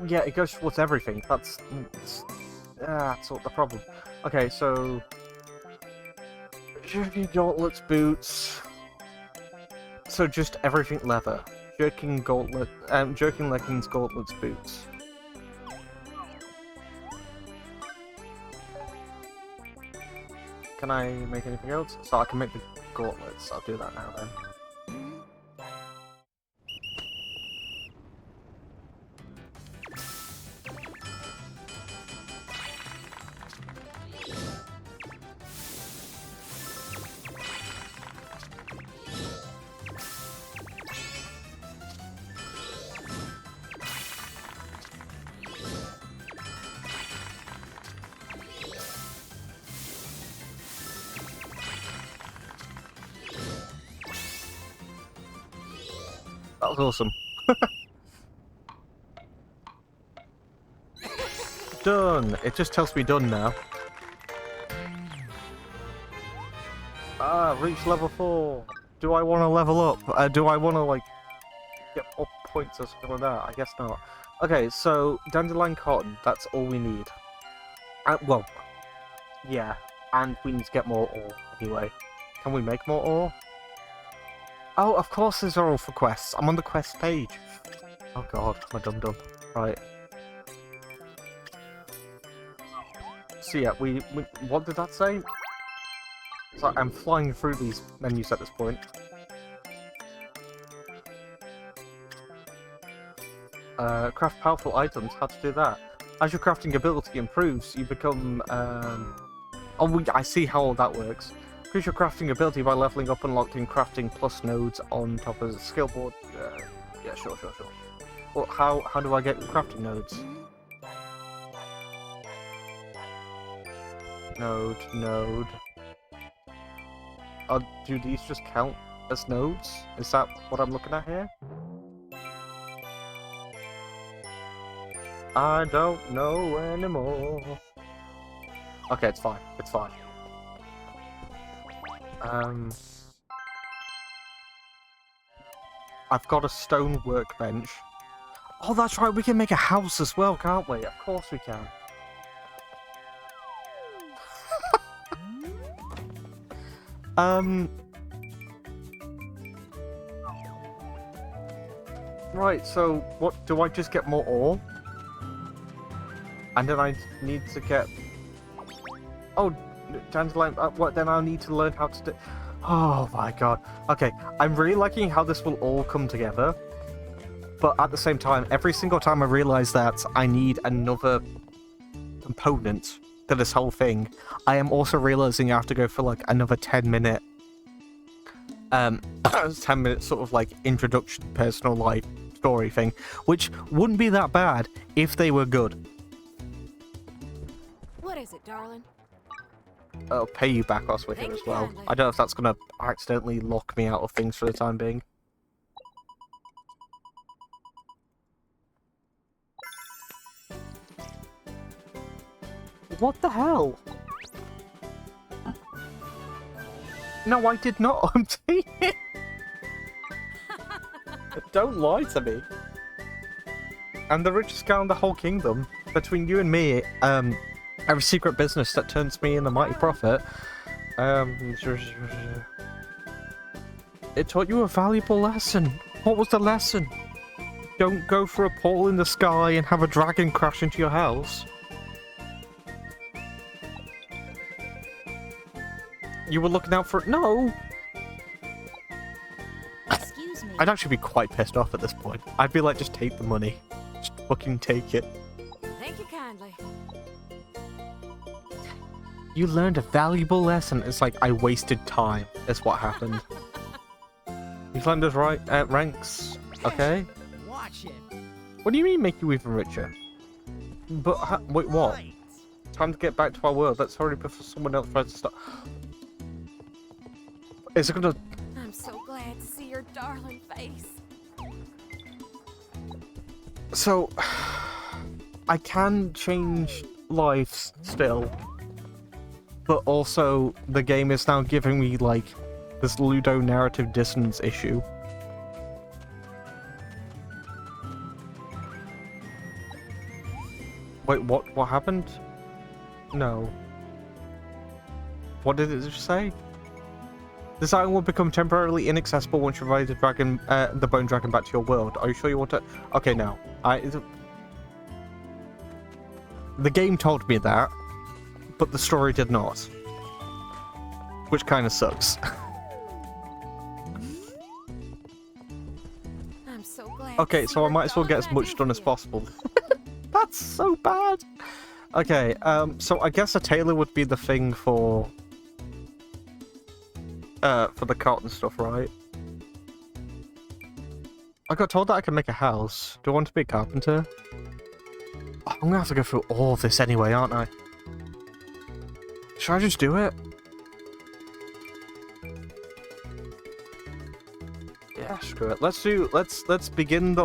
Yeah, it goes towards everything. That's not the problem. Okay, so... Jerking gauntlets, boots... So just everything leather. Jerking leggings, gauntlets, boots. Can I make anything else? So I can make the gauntlets. I'll do that now then. That was awesome. Done! It just tells me done now. Ah, reach level 4. Do I want to level up? Do I want to, like, get more points or something like that? I guess not. Okay, so, dandelion cotton, that's all we need. Well, yeah, and we need to get more ore, anyway. Can we make more ore? Oh, of course these are all for quests. I'm on the quest page. Oh god, my dum-dum. Right. So yeah, we what did that say? So I'm flying through these menus at this point. Craft powerful items, how to do that? As your crafting ability improves, you become, I see how all that works. Increase your crafting ability by leveling up and unlocking crafting plus nodes on top of the skill board. Yeah, sure. Well, how do I get crafting nodes? Node. Do these just count as nodes? Is that what I'm looking at here? I don't know anymore. Okay, it's fine. I've got a stone workbench. Oh, that's right, we can make a house as well, can't we? Of course we can. Right, so what, do I just get more ore? And then I need to get... Oh, dandelion, what, then I'll need to learn how to do... Oh my god. Okay, I'm really liking how this will all come together. But at the same time, every single time I realize that I need another component to this whole thing, I am also realizing I have to go for like another 10-minute 10-minute sort of like introduction personal life story thing, which wouldn't be that bad if they were good. What is it, darling? I'll pay you back whilst we're here Thank as you well. kindly. I don't know if that's gonna accidentally lock me out of things for the time being. What the hell? No, I did not empty it. Don't lie to me. I'm the richest guy in the whole kingdom. Between you and me, I have a secret business that turns me in a mighty profit. It taught you a valuable lesson. What was the lesson? Don't go for a pole in the sky and have a dragon crash into your house. You were looking out for it? No! Excuse me. I'd actually be quite pissed off at this point. I'd be like, just take the money. Just fucking take it. Thank you kindly. You learned a valuable lesson. It's like, I wasted time. That's what happened. You climbed those ranks, okay? Watch it. What do you mean make you even richer? But, wait, what? Right. Time to get back to our world. Let's hurry before someone else tries to stop. Is it gonna... I'm so glad to see your darling face. So... I can change lives still. But also, the game is now giving me, like, this ludonarrative dissonance issue. Wait, what? What happened? No. What did it just say? This item will become temporarily inaccessible once you ride the bone dragon back to your world. Are you sure you want to? Okay, no. The game told me that, but the story did not, which kind of sucks. I'm so glad. Okay, to see so I your might as well get as darling much face done as here. possible. That's so bad. Okay, so I guess a tailor would be the thing for the cart and stuff, right? I got told that I can make a house. Do I want to be a carpenter? I'm gonna have to go through all of this anyway, aren't I? Should I just do it? Yeah, screw it. Let's begin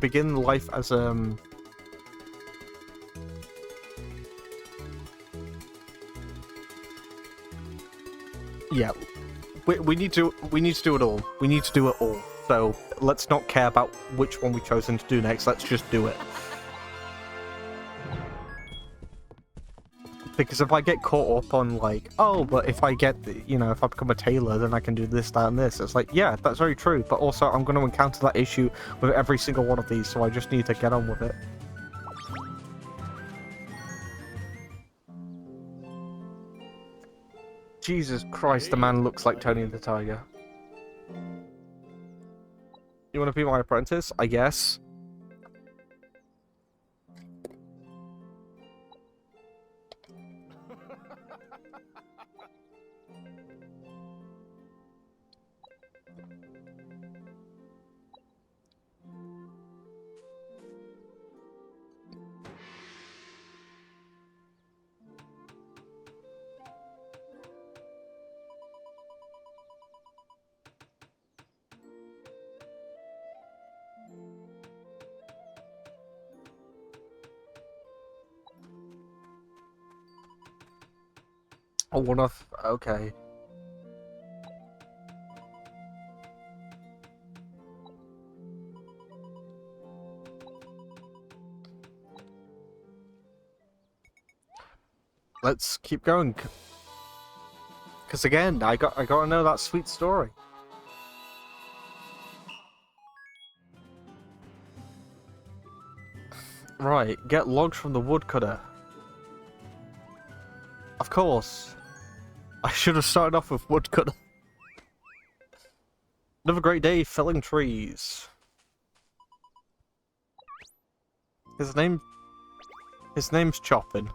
begin life as yeah. We need to do it all. We need to do it all. So let's not care about which one we've chosen to do next. Let's just do it. Because if I get caught up on like, oh, but if I get, if I become a tailor, then I can do this, that, and this. It's like, yeah, that's very true. But also, I'm going to encounter that issue with every single one of these, so I just need to get on with it. Jesus Christ, the man looks like Tony the Tiger. You want to be my apprentice? I guess. Oh, one off. Okay. Let's keep going. Because again, I gotta know that sweet story. Right, get logs from the woodcutter. Of course. I should have started off with woodcutter. Another great day felling trees. His name's Choppin.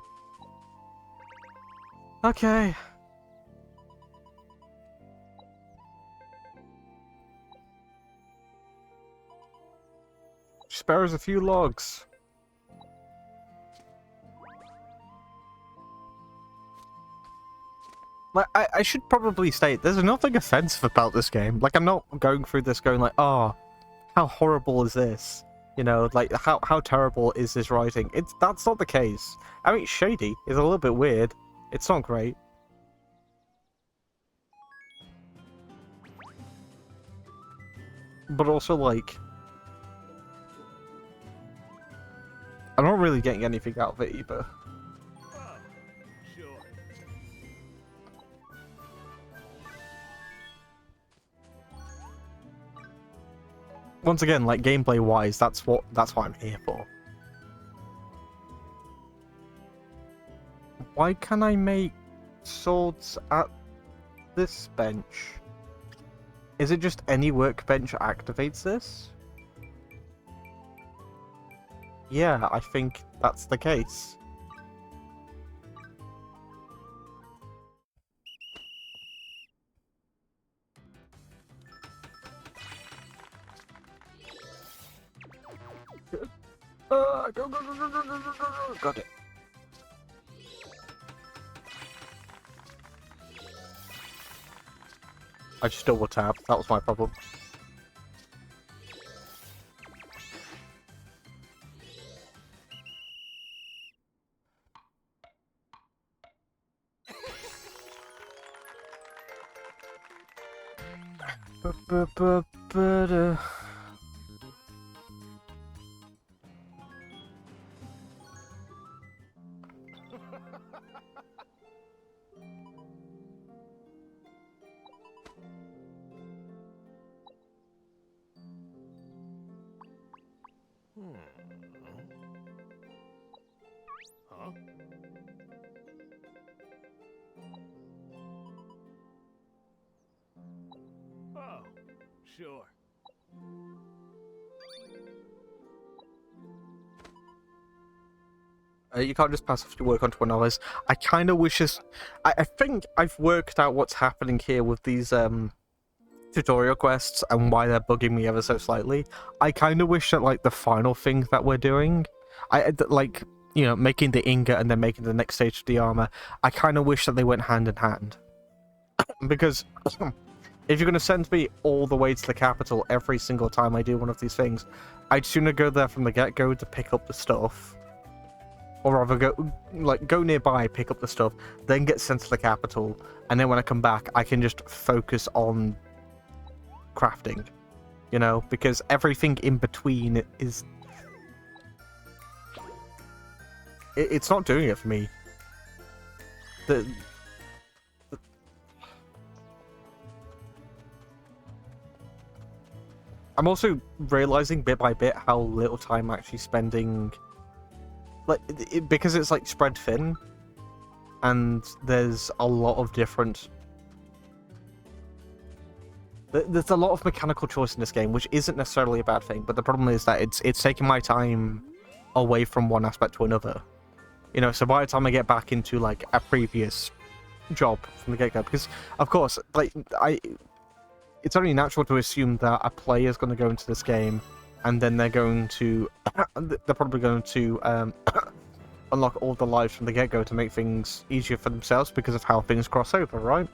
Okay. Spare us a few logs. Like, I should probably state, there's nothing offensive about this game. Like, I'm not going through this going like, oh, how horrible is this? You know, like, how terrible is this writing? That's not the case. I mean, shady is a little bit weird. It's not great. But also, like, I'm not really getting anything out of it either. Oh, sure. Once again, like, gameplay-wise, that's what I'm here for. Why can I make swords at this bench? Is it just any workbench activates this? Yeah, I think that's the case. Go. Got it. I just double tapped. That was my problem. Huh? Oh, sure. You can't just pass off your work onto another's. I kind of wish this... I think I've worked out what's happening here with these tutorial quests and why they're bugging me ever so slightly. I kind of wish that, like, the final thing that we're doing, like, you know, making the ingot and then making the next stage of the armor, I kind of wish that they went hand in hand. Because if you're going to send me all the way to the capital every single time I do one of these things, I'd sooner go there from the get-go to pick up the stuff. Or rather go nearby, pick up the stuff, then get sent to the capital, and then when I come back, I can just focus on crafting, you know, because everything in between is... It's not doing it for me. I'm also realizing bit by bit how little time I'm actually spending... Like, because it's like spread thin, and there's a lot of different... There's a lot of mechanical choice in this game, which isn't necessarily a bad thing, but the problem is that it's taking my time away from one aspect to another. You know, so by the time I get back into, like, a previous job from the get-go, because, of course, like, it's only natural to assume that a player is going to go into this game, and then they're probably going to unlock all the lives from the get-go to make things easier for themselves because of how things cross over, right?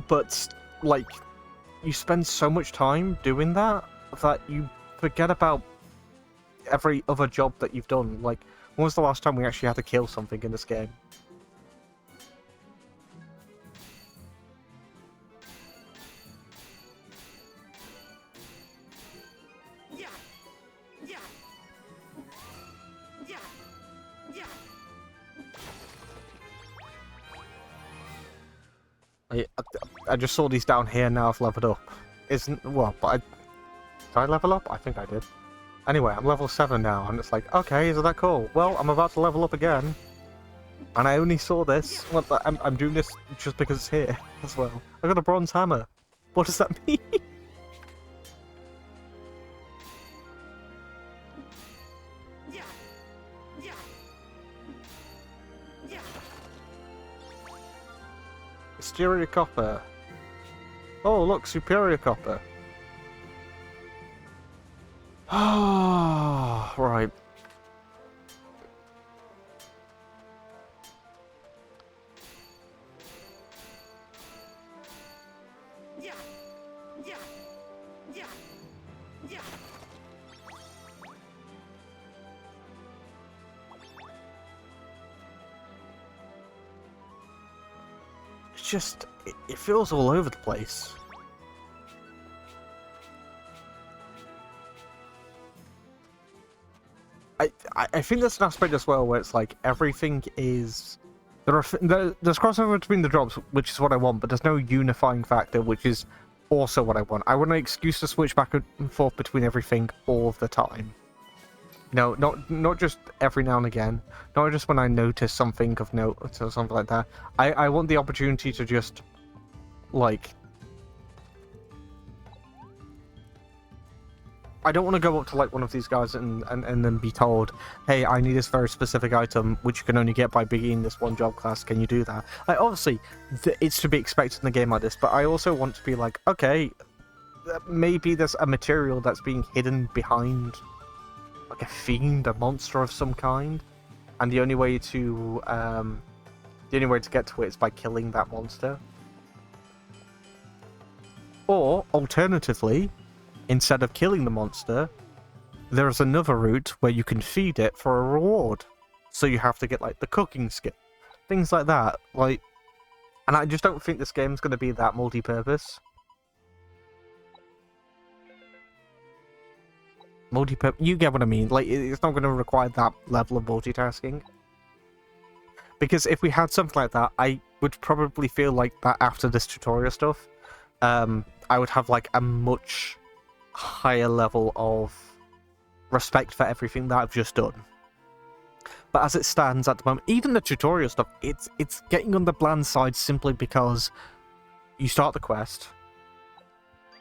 But, like, you spend so much time doing that you forget about every other job that you've done. Like, when was the last time we actually had to kill something in this game? I just saw these down here, now I've leveled up. Did I level up? I think I did. Anyway, I'm level 7 now, and it's like, okay, isn't that cool? Well, I'm about to level up again. And I only saw this. Well, I'm doing this just because it's here as well. I got a bronze hammer. What does that mean? Exterior copper. Oh, look, superior copper. Ah, right. It's just, it feels all over the place. I think there's an aspect as well where it's like everything is there's crossover between the drops, which is what I want, but there's no unifying factor, which is also what I want. I want an excuse to switch back and forth between everything all of the time. No, not just every now and again, not just when I notice something of note or something like that. I want the opportunity to just like. I don't want to go up to like one of these guys and then be told, hey, I need this very specific item, which you can only get by being this one job class. Can you do that? Like, obviously, it's to be expected in a game like this, but I also want to be like, okay, maybe there's a material that's being hidden behind like a fiend, a monster of some kind, and the only way to get to it is by killing that monster. Or alternatively, instead of killing the monster, there's another route where you can feed it for a reward. So you have to get like the cooking skill, things like that. Like, and I just don't think this game's going to be that multi-purpose. You get what I mean. Like, it's not going to require that level of multitasking. Because if we had something like that, I would probably feel like that after this tutorial stuff. I would have like a much higher level of respect for everything that I've just done. But as it stands at the moment, even the tutorial stuff, it's getting on the bland side simply because you start the quest,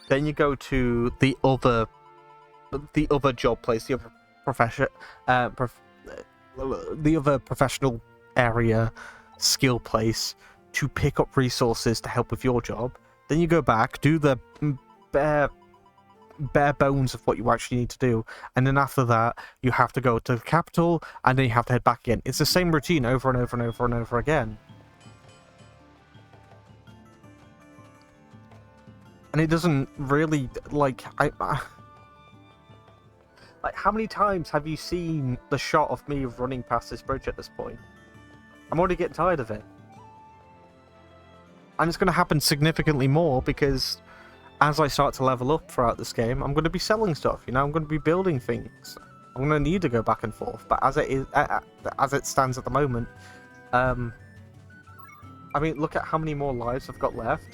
then you go to the other job place, the other the other professional area, skill place, to pick up resources to help with your job. Then you go back, do the bare bones of what you actually need to do, and then after that you have to go to the capital, and then you have to head back again. It's the same routine over and over and over and over again. And it doesn't really, like, like, how many times have you seen the shot of me running past this bridge at this point? I'm already getting tired of it. And it's going to happen significantly more because as I start to level up throughout this game, I'm going to be selling stuff, you know, I'm going to be building things. I'm going to need to go back and forth, but as it stands at the moment, I mean, look at how many more lives I've got left.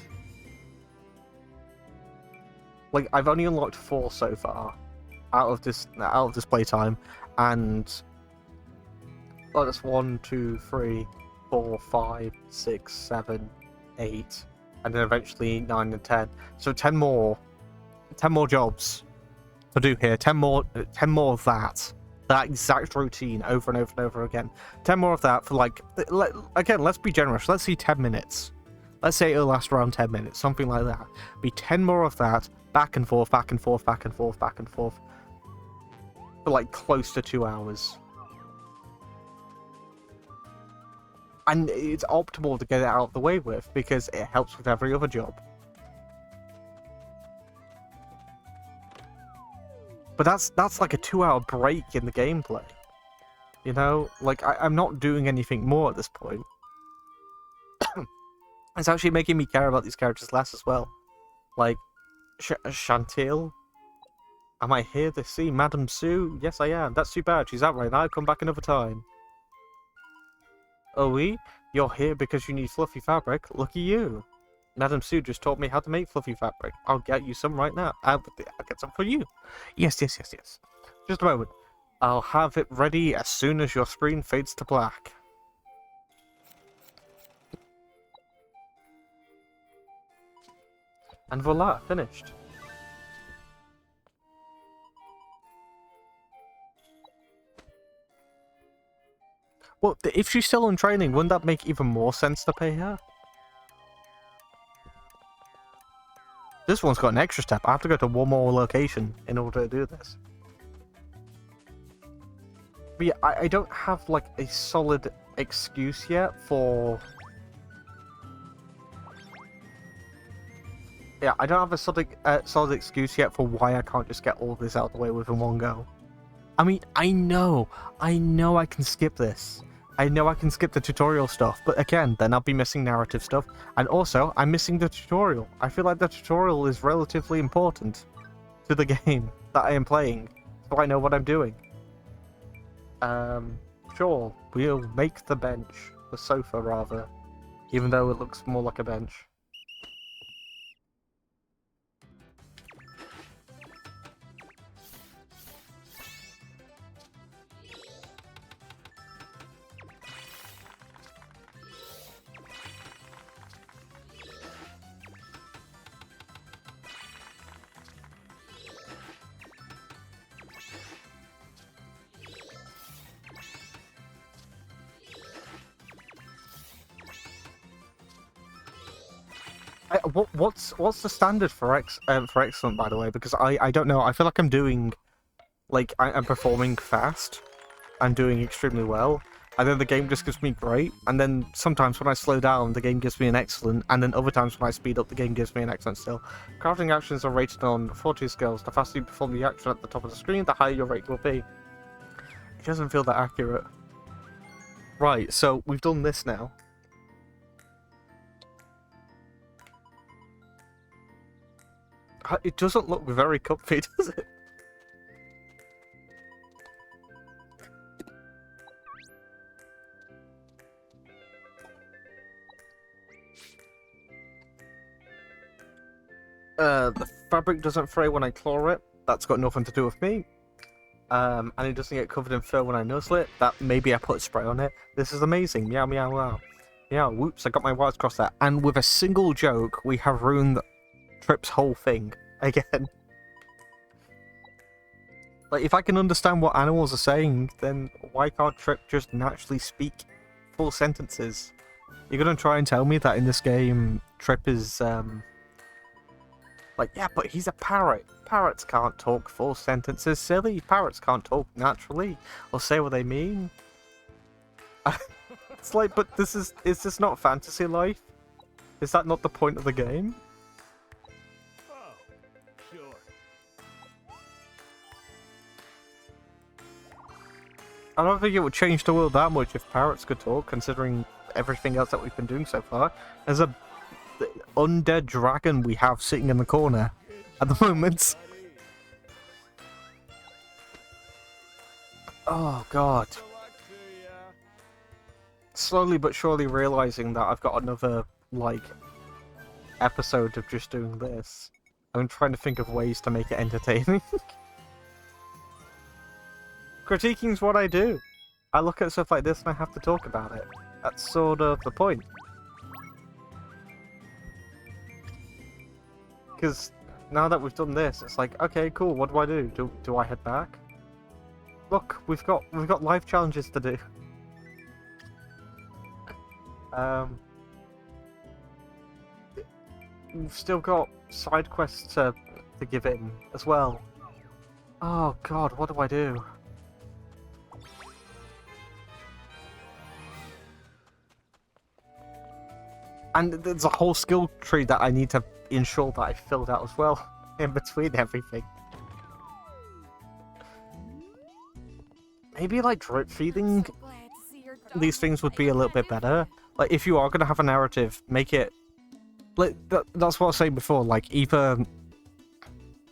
Like, I've only unlocked 4 so far out of this playtime, and oh, that's 1, 2, 3, 4, 5, 6, 7, 8, and then eventually 9 and 10. So 10 more jobs to do here. 10 more of that exact routine over and over and over again. 10 more of that for, like, again, let's be generous. Let's see 10 minutes. Let's say it'll last around 10 minutes, something like that. Be 10 more of that, back and forth, back and forth, back and forth, back and forth, for like close to 2 hours. And it's optimal to get it out of the way with, because it helps with every other job. But that's like a 2-hour break in the gameplay. You know? Like, I'm not doing anything more at this point. It's actually making me care about these characters less as well. Like, Chantil? Am I here to see Madame Sue? Yes, I am. That's too bad. She's out right now. Come back another time. Oh, oui? You're here because you need fluffy fabric? Lucky you. Madame Sue just taught me how to make fluffy fabric. I'll get you some right now. I'll get some for you. Yes. Just a moment. I'll have it ready as soon as your screen fades to black. And voila, finished. Well, if she's still in training, wouldn't that make even more sense to pay her? This one's got an extra step. I have to go to one more location in order to do this. But yeah, I don't have, like, a solid excuse yet for... Yeah, I don't have a solid excuse yet for why I can't just get all of this out of the way within one go. I mean, I know I can skip this. I know I can skip the tutorial stuff, but again, then I'll be missing narrative stuff. And also, I'm missing the tutorial. I feel like the tutorial is relatively important to the game that I am playing, so I know what I'm doing. Sure, we'll make the bench. The sofa, rather. Even though it looks more like a bench. What's the standard for excellent, by the way? Because I don't know. I feel like I'm doing, like, I'm performing fast. I'm doing extremely well, and then the game just gives me great. And then sometimes when I slow down, the game gives me an excellent. And then other times when I speed up, the game gives me an excellent still. Crafting actions are rated on 40 skills. The faster you perform the action at the top of the screen, the higher your rate will be. It doesn't feel that accurate. Right, so we've done this now. It doesn't look very comfy, does it? The fabric doesn't fray when I claw it. That's got nothing to do with me. And it doesn't get covered in fur when I nuzzle it. That maybe I put spray on it. This is amazing. Meow, meow, meow. Yeah, whoops, I got my wires crossed there. And with a single joke, we have ruined Trip's whole thing again. Like, if I can understand what animals are saying, then why can't Trip just naturally speak full sentences? You're gonna try and tell me that in this game, Trip is, like, yeah, but he's a parrot. Parrots can't talk full sentences, silly. Parrots can't talk naturally or say what they mean. It's like, but is this not fantasy life? Is that not the point of the game? Oh, sure. I don't think it would change the world that much if parrots could talk, considering everything else that we've been doing so far. There's a undead dragon we have sitting in the corner at the moment. Oh god. Slowly but surely realizing that I've got another, like, episode of just doing this. I'm trying to think of ways to make it entertaining. Critiquing's what I do. I look at stuff like this and I have to talk about it. That's sort of the point. Because now that we've done this, it's like, okay, cool, what do I do? Do I head back? Look, we've got life challenges to do. We've still got side quests to give in as well. Oh god, what do I do? And there's a whole skill tree that I need to ensure that I filled out as well in between everything. Maybe like drip feeding these things would be a little bit better. Like, if you are going to have a narrative, make it... Like, that's what I was saying before, like, either...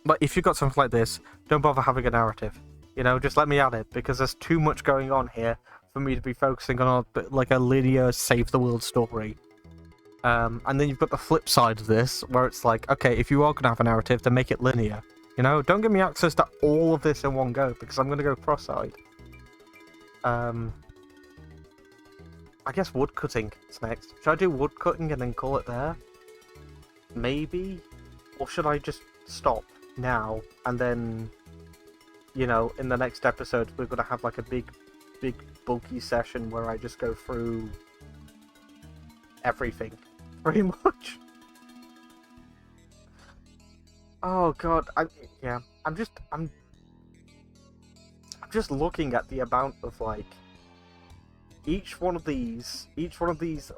Like, if you've got something like this, don't bother having a narrative. You know, just let me add it, because there's too much going on here for me to be focusing on, like, a linear save-the-world story. And then you've got the flip side of this, where it's like, okay, if you are going to have a narrative, then make it linear. You know, don't give me access to all of this in one go, because I'm going to go cross-eyed. I guess woodcutting is next. Should I do woodcutting and then call it there? Maybe? or should I just stop now and then, you know, in the next episode we're gonna have like a big bulky session where I just go through everything, pretty much. Oh god, I'm just looking at the amount of like each one of these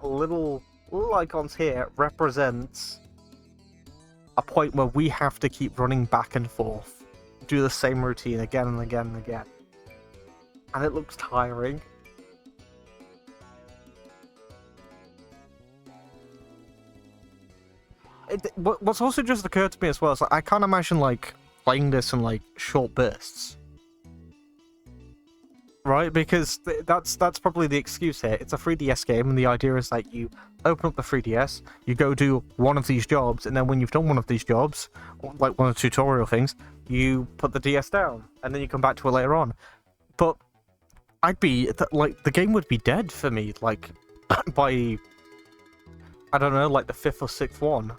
little icons here represents a point where we have to keep running back and forth, do the same routine again and again and again, and it looks tiring. What's also just occurred to me as well is like, I can't imagine like playing this in like short bursts, right? Because that's probably the excuse here. It's a 3DS game, and the idea is like you open up the 3DS, you go do one of these jobs, and then when you've done one of these jobs, like one of the tutorial things, you put the DS down, and then you come back to it later on. But I'd be like, the game would be dead for me like by, I don't know, like the 5th or 6th one.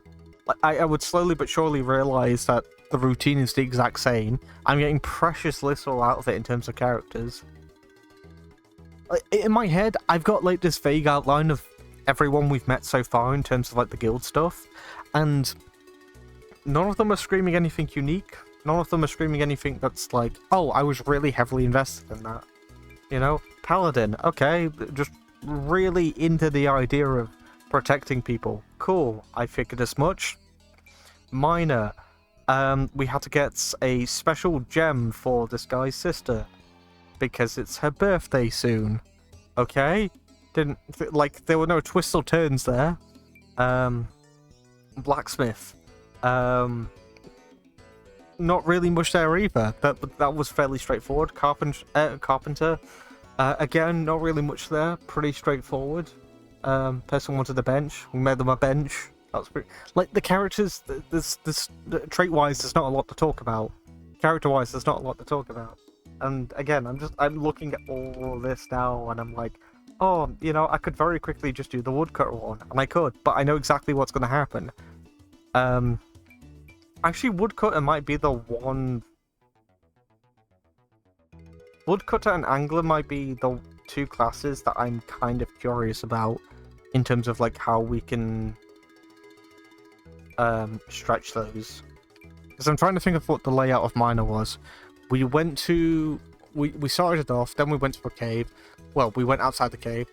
I would slowly but surely realize that the routine is the exact same. I'm getting precious little out of it in terms of characters. Like, in my head, I've got like this vague outline of everyone we've met so far in terms of like the guild stuff, and none of them are screaming anything unique. None of them are screaming anything that's like, oh, I was really heavily invested in that. You know, Paladin, okay, just really into the idea of protecting people. Cool, I figured as much. Miner, we had to get a special gem for this guy's sister because it's her birthday soon. Okay, didn't like there were no twists or turns there. Blacksmith, not really much there either. That was fairly straightforward. Carpenter, again, not really much there. Pretty straightforward. Person wanted a bench. We made them a bench. That's pretty... Like, the characters, this trait-wise, there's not a lot to talk about. Character-wise, there's not a lot to talk about. And again, I'm looking at all this now, and I'm like, oh, you know, I could very quickly just do the woodcutter one, and I could, but I know exactly what's going to happen. Actually, woodcutter might be the one... Woodcutter and angler might be the two classes that I'm kind of curious about in terms of like how we can stretch those, because I'm trying to think of what the layout of Miner was. We went to we started off, then we went to a cave. Well, we went outside the cave,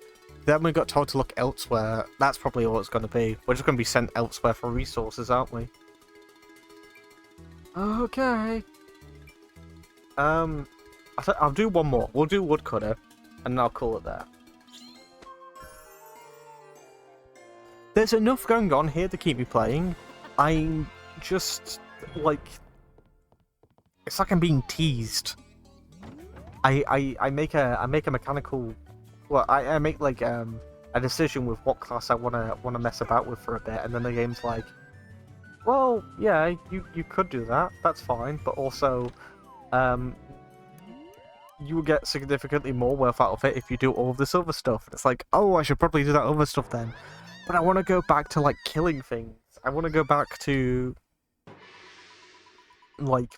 then we got told to look elsewhere. That's probably all it's going to be. We're just going to be sent elsewhere for resources, aren't we? Okay. I'll do one more. We'll do woodcutter, and I'll call it there. There's enough going on here to keep me playing. I'm just, like... It's like I'm being teased. I make a mechanical... Well, I make, like, a decision with what class I wanna mess about with for a bit, and then the game's like, well, yeah, you could do that, that's fine, but also, you will get significantly more worth out of it if you do all of this other stuff. And it's like, oh, I should probably do that other stuff then. But I want to go back to, like, killing things. I want to go back to, like,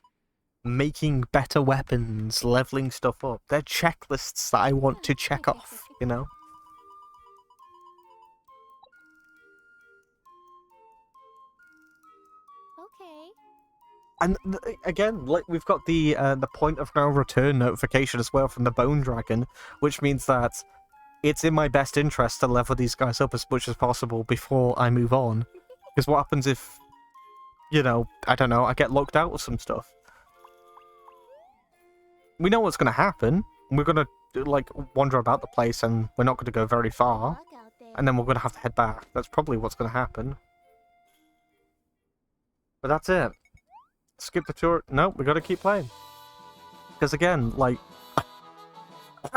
making better weapons, leveling stuff up. They're checklists that I want to check off, you know? Okay. And again, like, we've got the point of no return notification as well from the Bone Dragon, which means that it's in my best interest to level these guys up as much as possible before I move on. Because what happens if, you know, I don't know, I get locked out of some stuff? We know what's going to happen. We're going to, like, wander about the place and we're not going to go very far. And then we're going to have to head back. That's probably what's going to happen. But that's it. Skip the tour. No, we got to keep playing. Because again, like,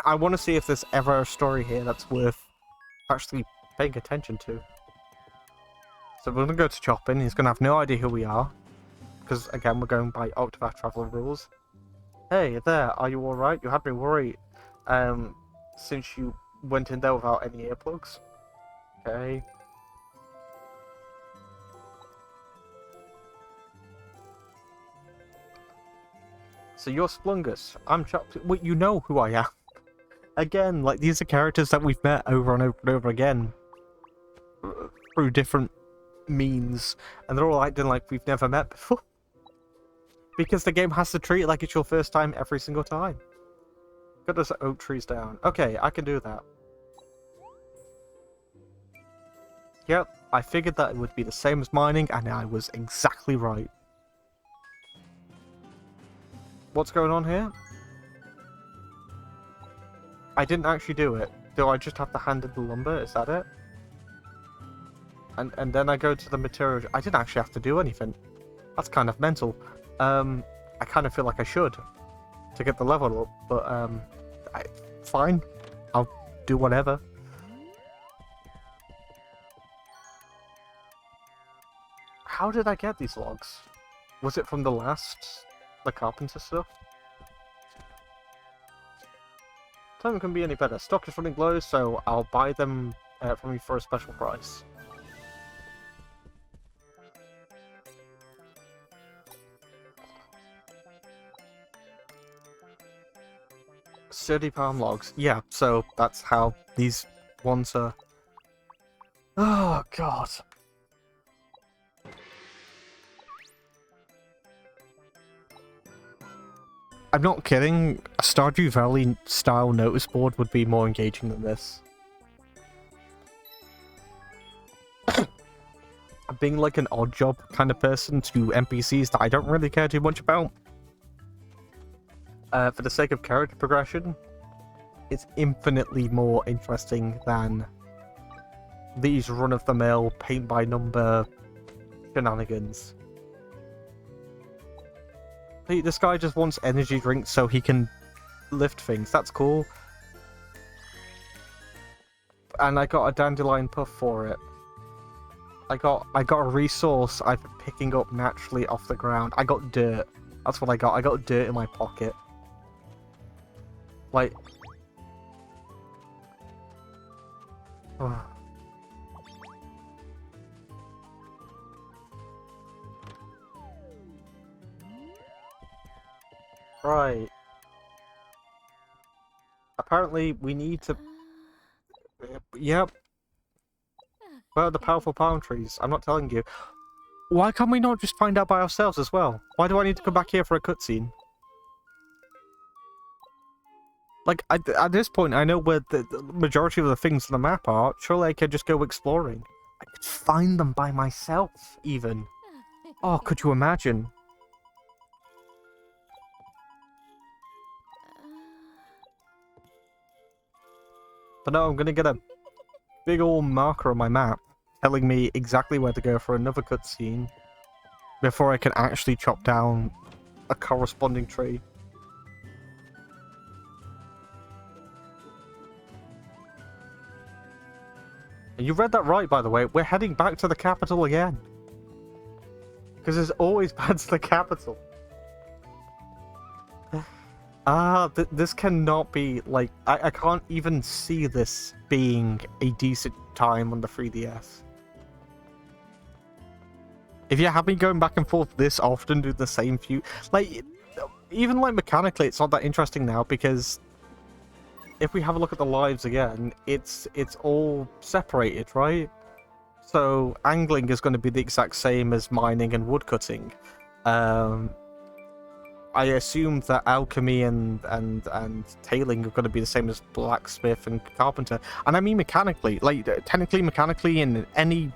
I want to see if there's ever a story here that's worth actually paying attention to. So we're going to go to Choppin. He's going to have no idea who we are. Because, again, we're going by Octopath Traveler rules. Hey, there, are you alright? You had me worried, since you went in there without any earplugs. Okay. So you're Splungus. I'm Chopped. Well, you know who I am. Again, like, these are characters that we've met over and over and over again. Through different means. And they're all acting like we've never met before. Because the game has to treat it like it's your first time every single time. Got those oak trees down. Okay, I can do that. Yep, I figured that it would be the same as mining, and I was exactly right. What's going on here? I didn't actually do it. Do I just have to hand in the lumber? Is that it? And then I go to the material. I didn't actually have to do anything. That's kind of mental. I kind of feel like I should to get the level up, but fine. I'll do whatever. How did I get these logs? Was it from the carpenter stuff? Time can be any better. Stock is running low, so I'll buy them from you for a special price. Sturdy palm logs. Yeah, so that's how these ones are. Oh, God. I'm not kidding. A Stardew Valley style notice board would be more engaging than this. Being like an odd job kind of person to NPCs that I don't really care too much about. For the sake of character progression, it's infinitely more interesting than these run-of-the-mill, paint-by-number shenanigans. This guy just wants energy drinks so he can lift things. That's cool. And I got a dandelion puff for it. I got a resource I've been picking up naturally off the ground. I got dirt. That's what I got. I got dirt in my pocket. Like... Oh. Right. Apparently, we need to... Yep. Where are the powerful palm trees? I'm not telling you. Why can't we not just find out by ourselves as well? Why do I need to come back here for a cutscene? Like, at this point, I know where the majority of the things on the map are. Surely I could just go exploring. I could find them by myself, even. Oh, could you imagine? But no, I'm gonna get a big old marker on my map telling me exactly where to go for another cutscene before I can actually chop down a corresponding tree. And you read that right, by the way. We're heading back to the capital again. Because there's always bad to the capital. This cannot be, like, I can't even see this being a decent time on the 3DS. If you have me going back and forth this often, do the same few... Like, even, like, mechanically, it's not that interesting now, because if we have a look at the lives again, it's all separated, right? So, angling is going to be the exact same as mining and woodcutting. I assume that alchemy and tailing are going to be the same as blacksmith and carpenter. And I mean mechanically, like, technically, mechanically, in any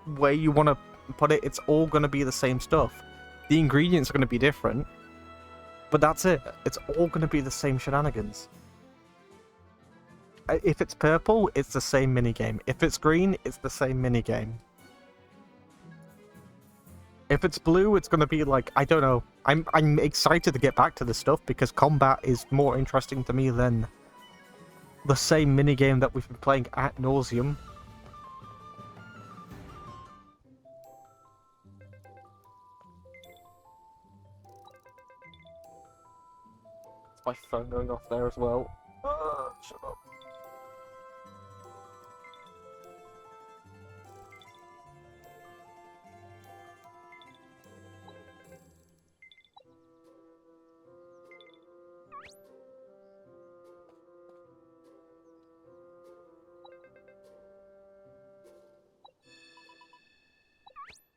way you want to put it, it's all going to be the same stuff. The ingredients are going to be different, but that's it. It's all going to be the same shenanigans. If it's purple, it's the same minigame. If it's green, it's the same minigame. If it's blue, it's going to be like, I don't know. I'm excited to get back to this stuff because combat is more interesting to me than the same minigame that we've been playing ad nauseum. It's my phone going off there as well. Shut up.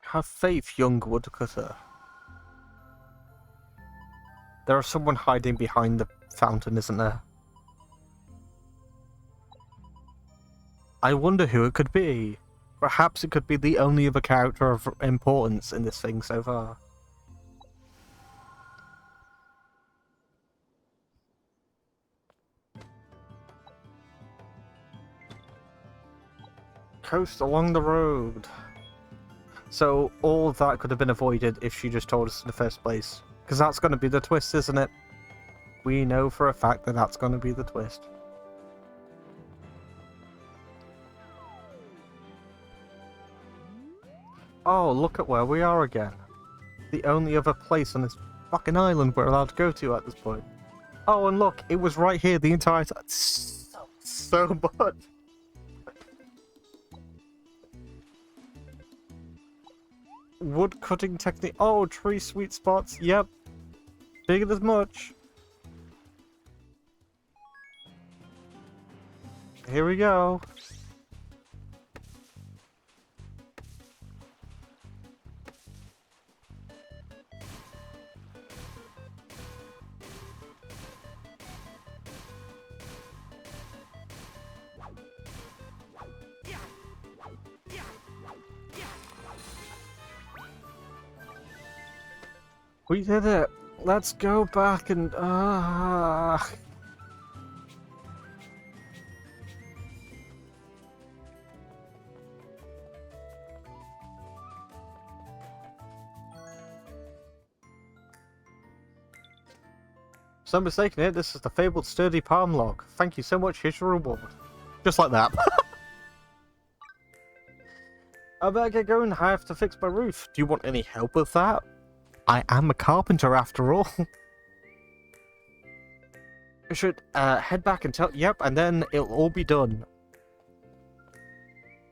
Have faith, young woodcutter. There is someone hiding behind the fountain, isn't there? I wonder who it could be. Perhaps it could be the only other character of importance in this thing so far. Coast along the road. So all of that could have been avoided if she just told us in the first place. Because that's going to be the twist, isn't it? We know for a fact that that's going to be the twist. Oh, look at where we are again. The only other place on this fucking island we're allowed to go to at this point. Oh, and look, it was right here the entire time. So much. Wood cutting technique. Oh, tree sweet spots. Yep. Figured as much. Here we go. We did it! Let's go back and... So mistaken here, this is the fabled sturdy palm log. Thank you so much, here's your reward. Just like that. I better get going, I have to fix my roof. Do you want any help with that? I am a carpenter after all. I should head back and tell... Yep, and then it'll all be done.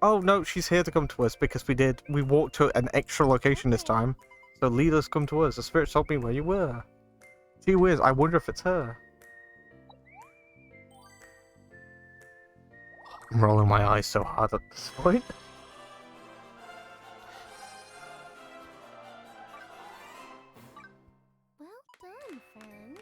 Oh no, she's here to come to us because we walked to an extra location this time. So leaders come to us. The spirit told me where you were. Gee whiz, I wonder if it's her. I'm rolling my eyes so hard at this point. Well done, friend.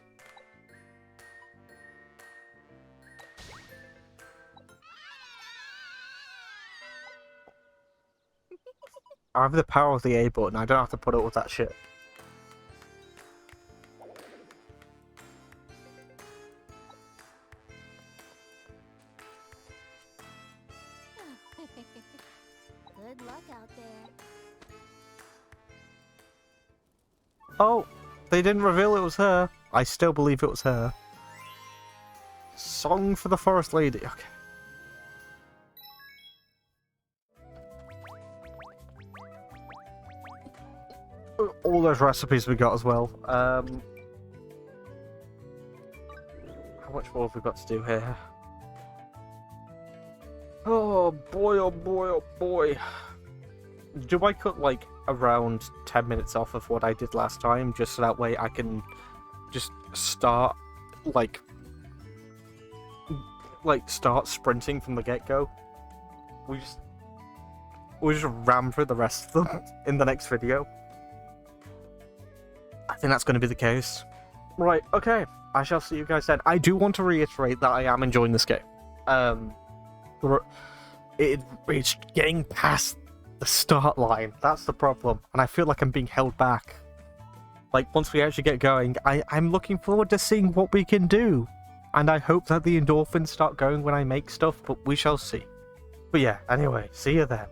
I have the power of the A button, I don't have to put up with that shit. Good luck out there. Oh, they didn't reveal it was her. I still believe it was her. Song for the Forest Lady. Okay. All those recipes we got as well. How much more have we got to do here? Oh boy, oh boy, oh boy. Do I cut like around 10 minutes off of what I did last time, just so that way I can just start start sprinting from the get-go? We just ram through the rest of them in the next video. I think that's going to be the case. Right, okay. I shall see you guys then. I do want to reiterate that I am enjoying this game. It's getting past the start line. That's the problem. And I feel like I'm being held back. Like, once we actually get going, I'm looking forward to seeing what we can do. And I hope that the endorphins start going when I make stuff, but we shall see. But yeah, anyway, see you then.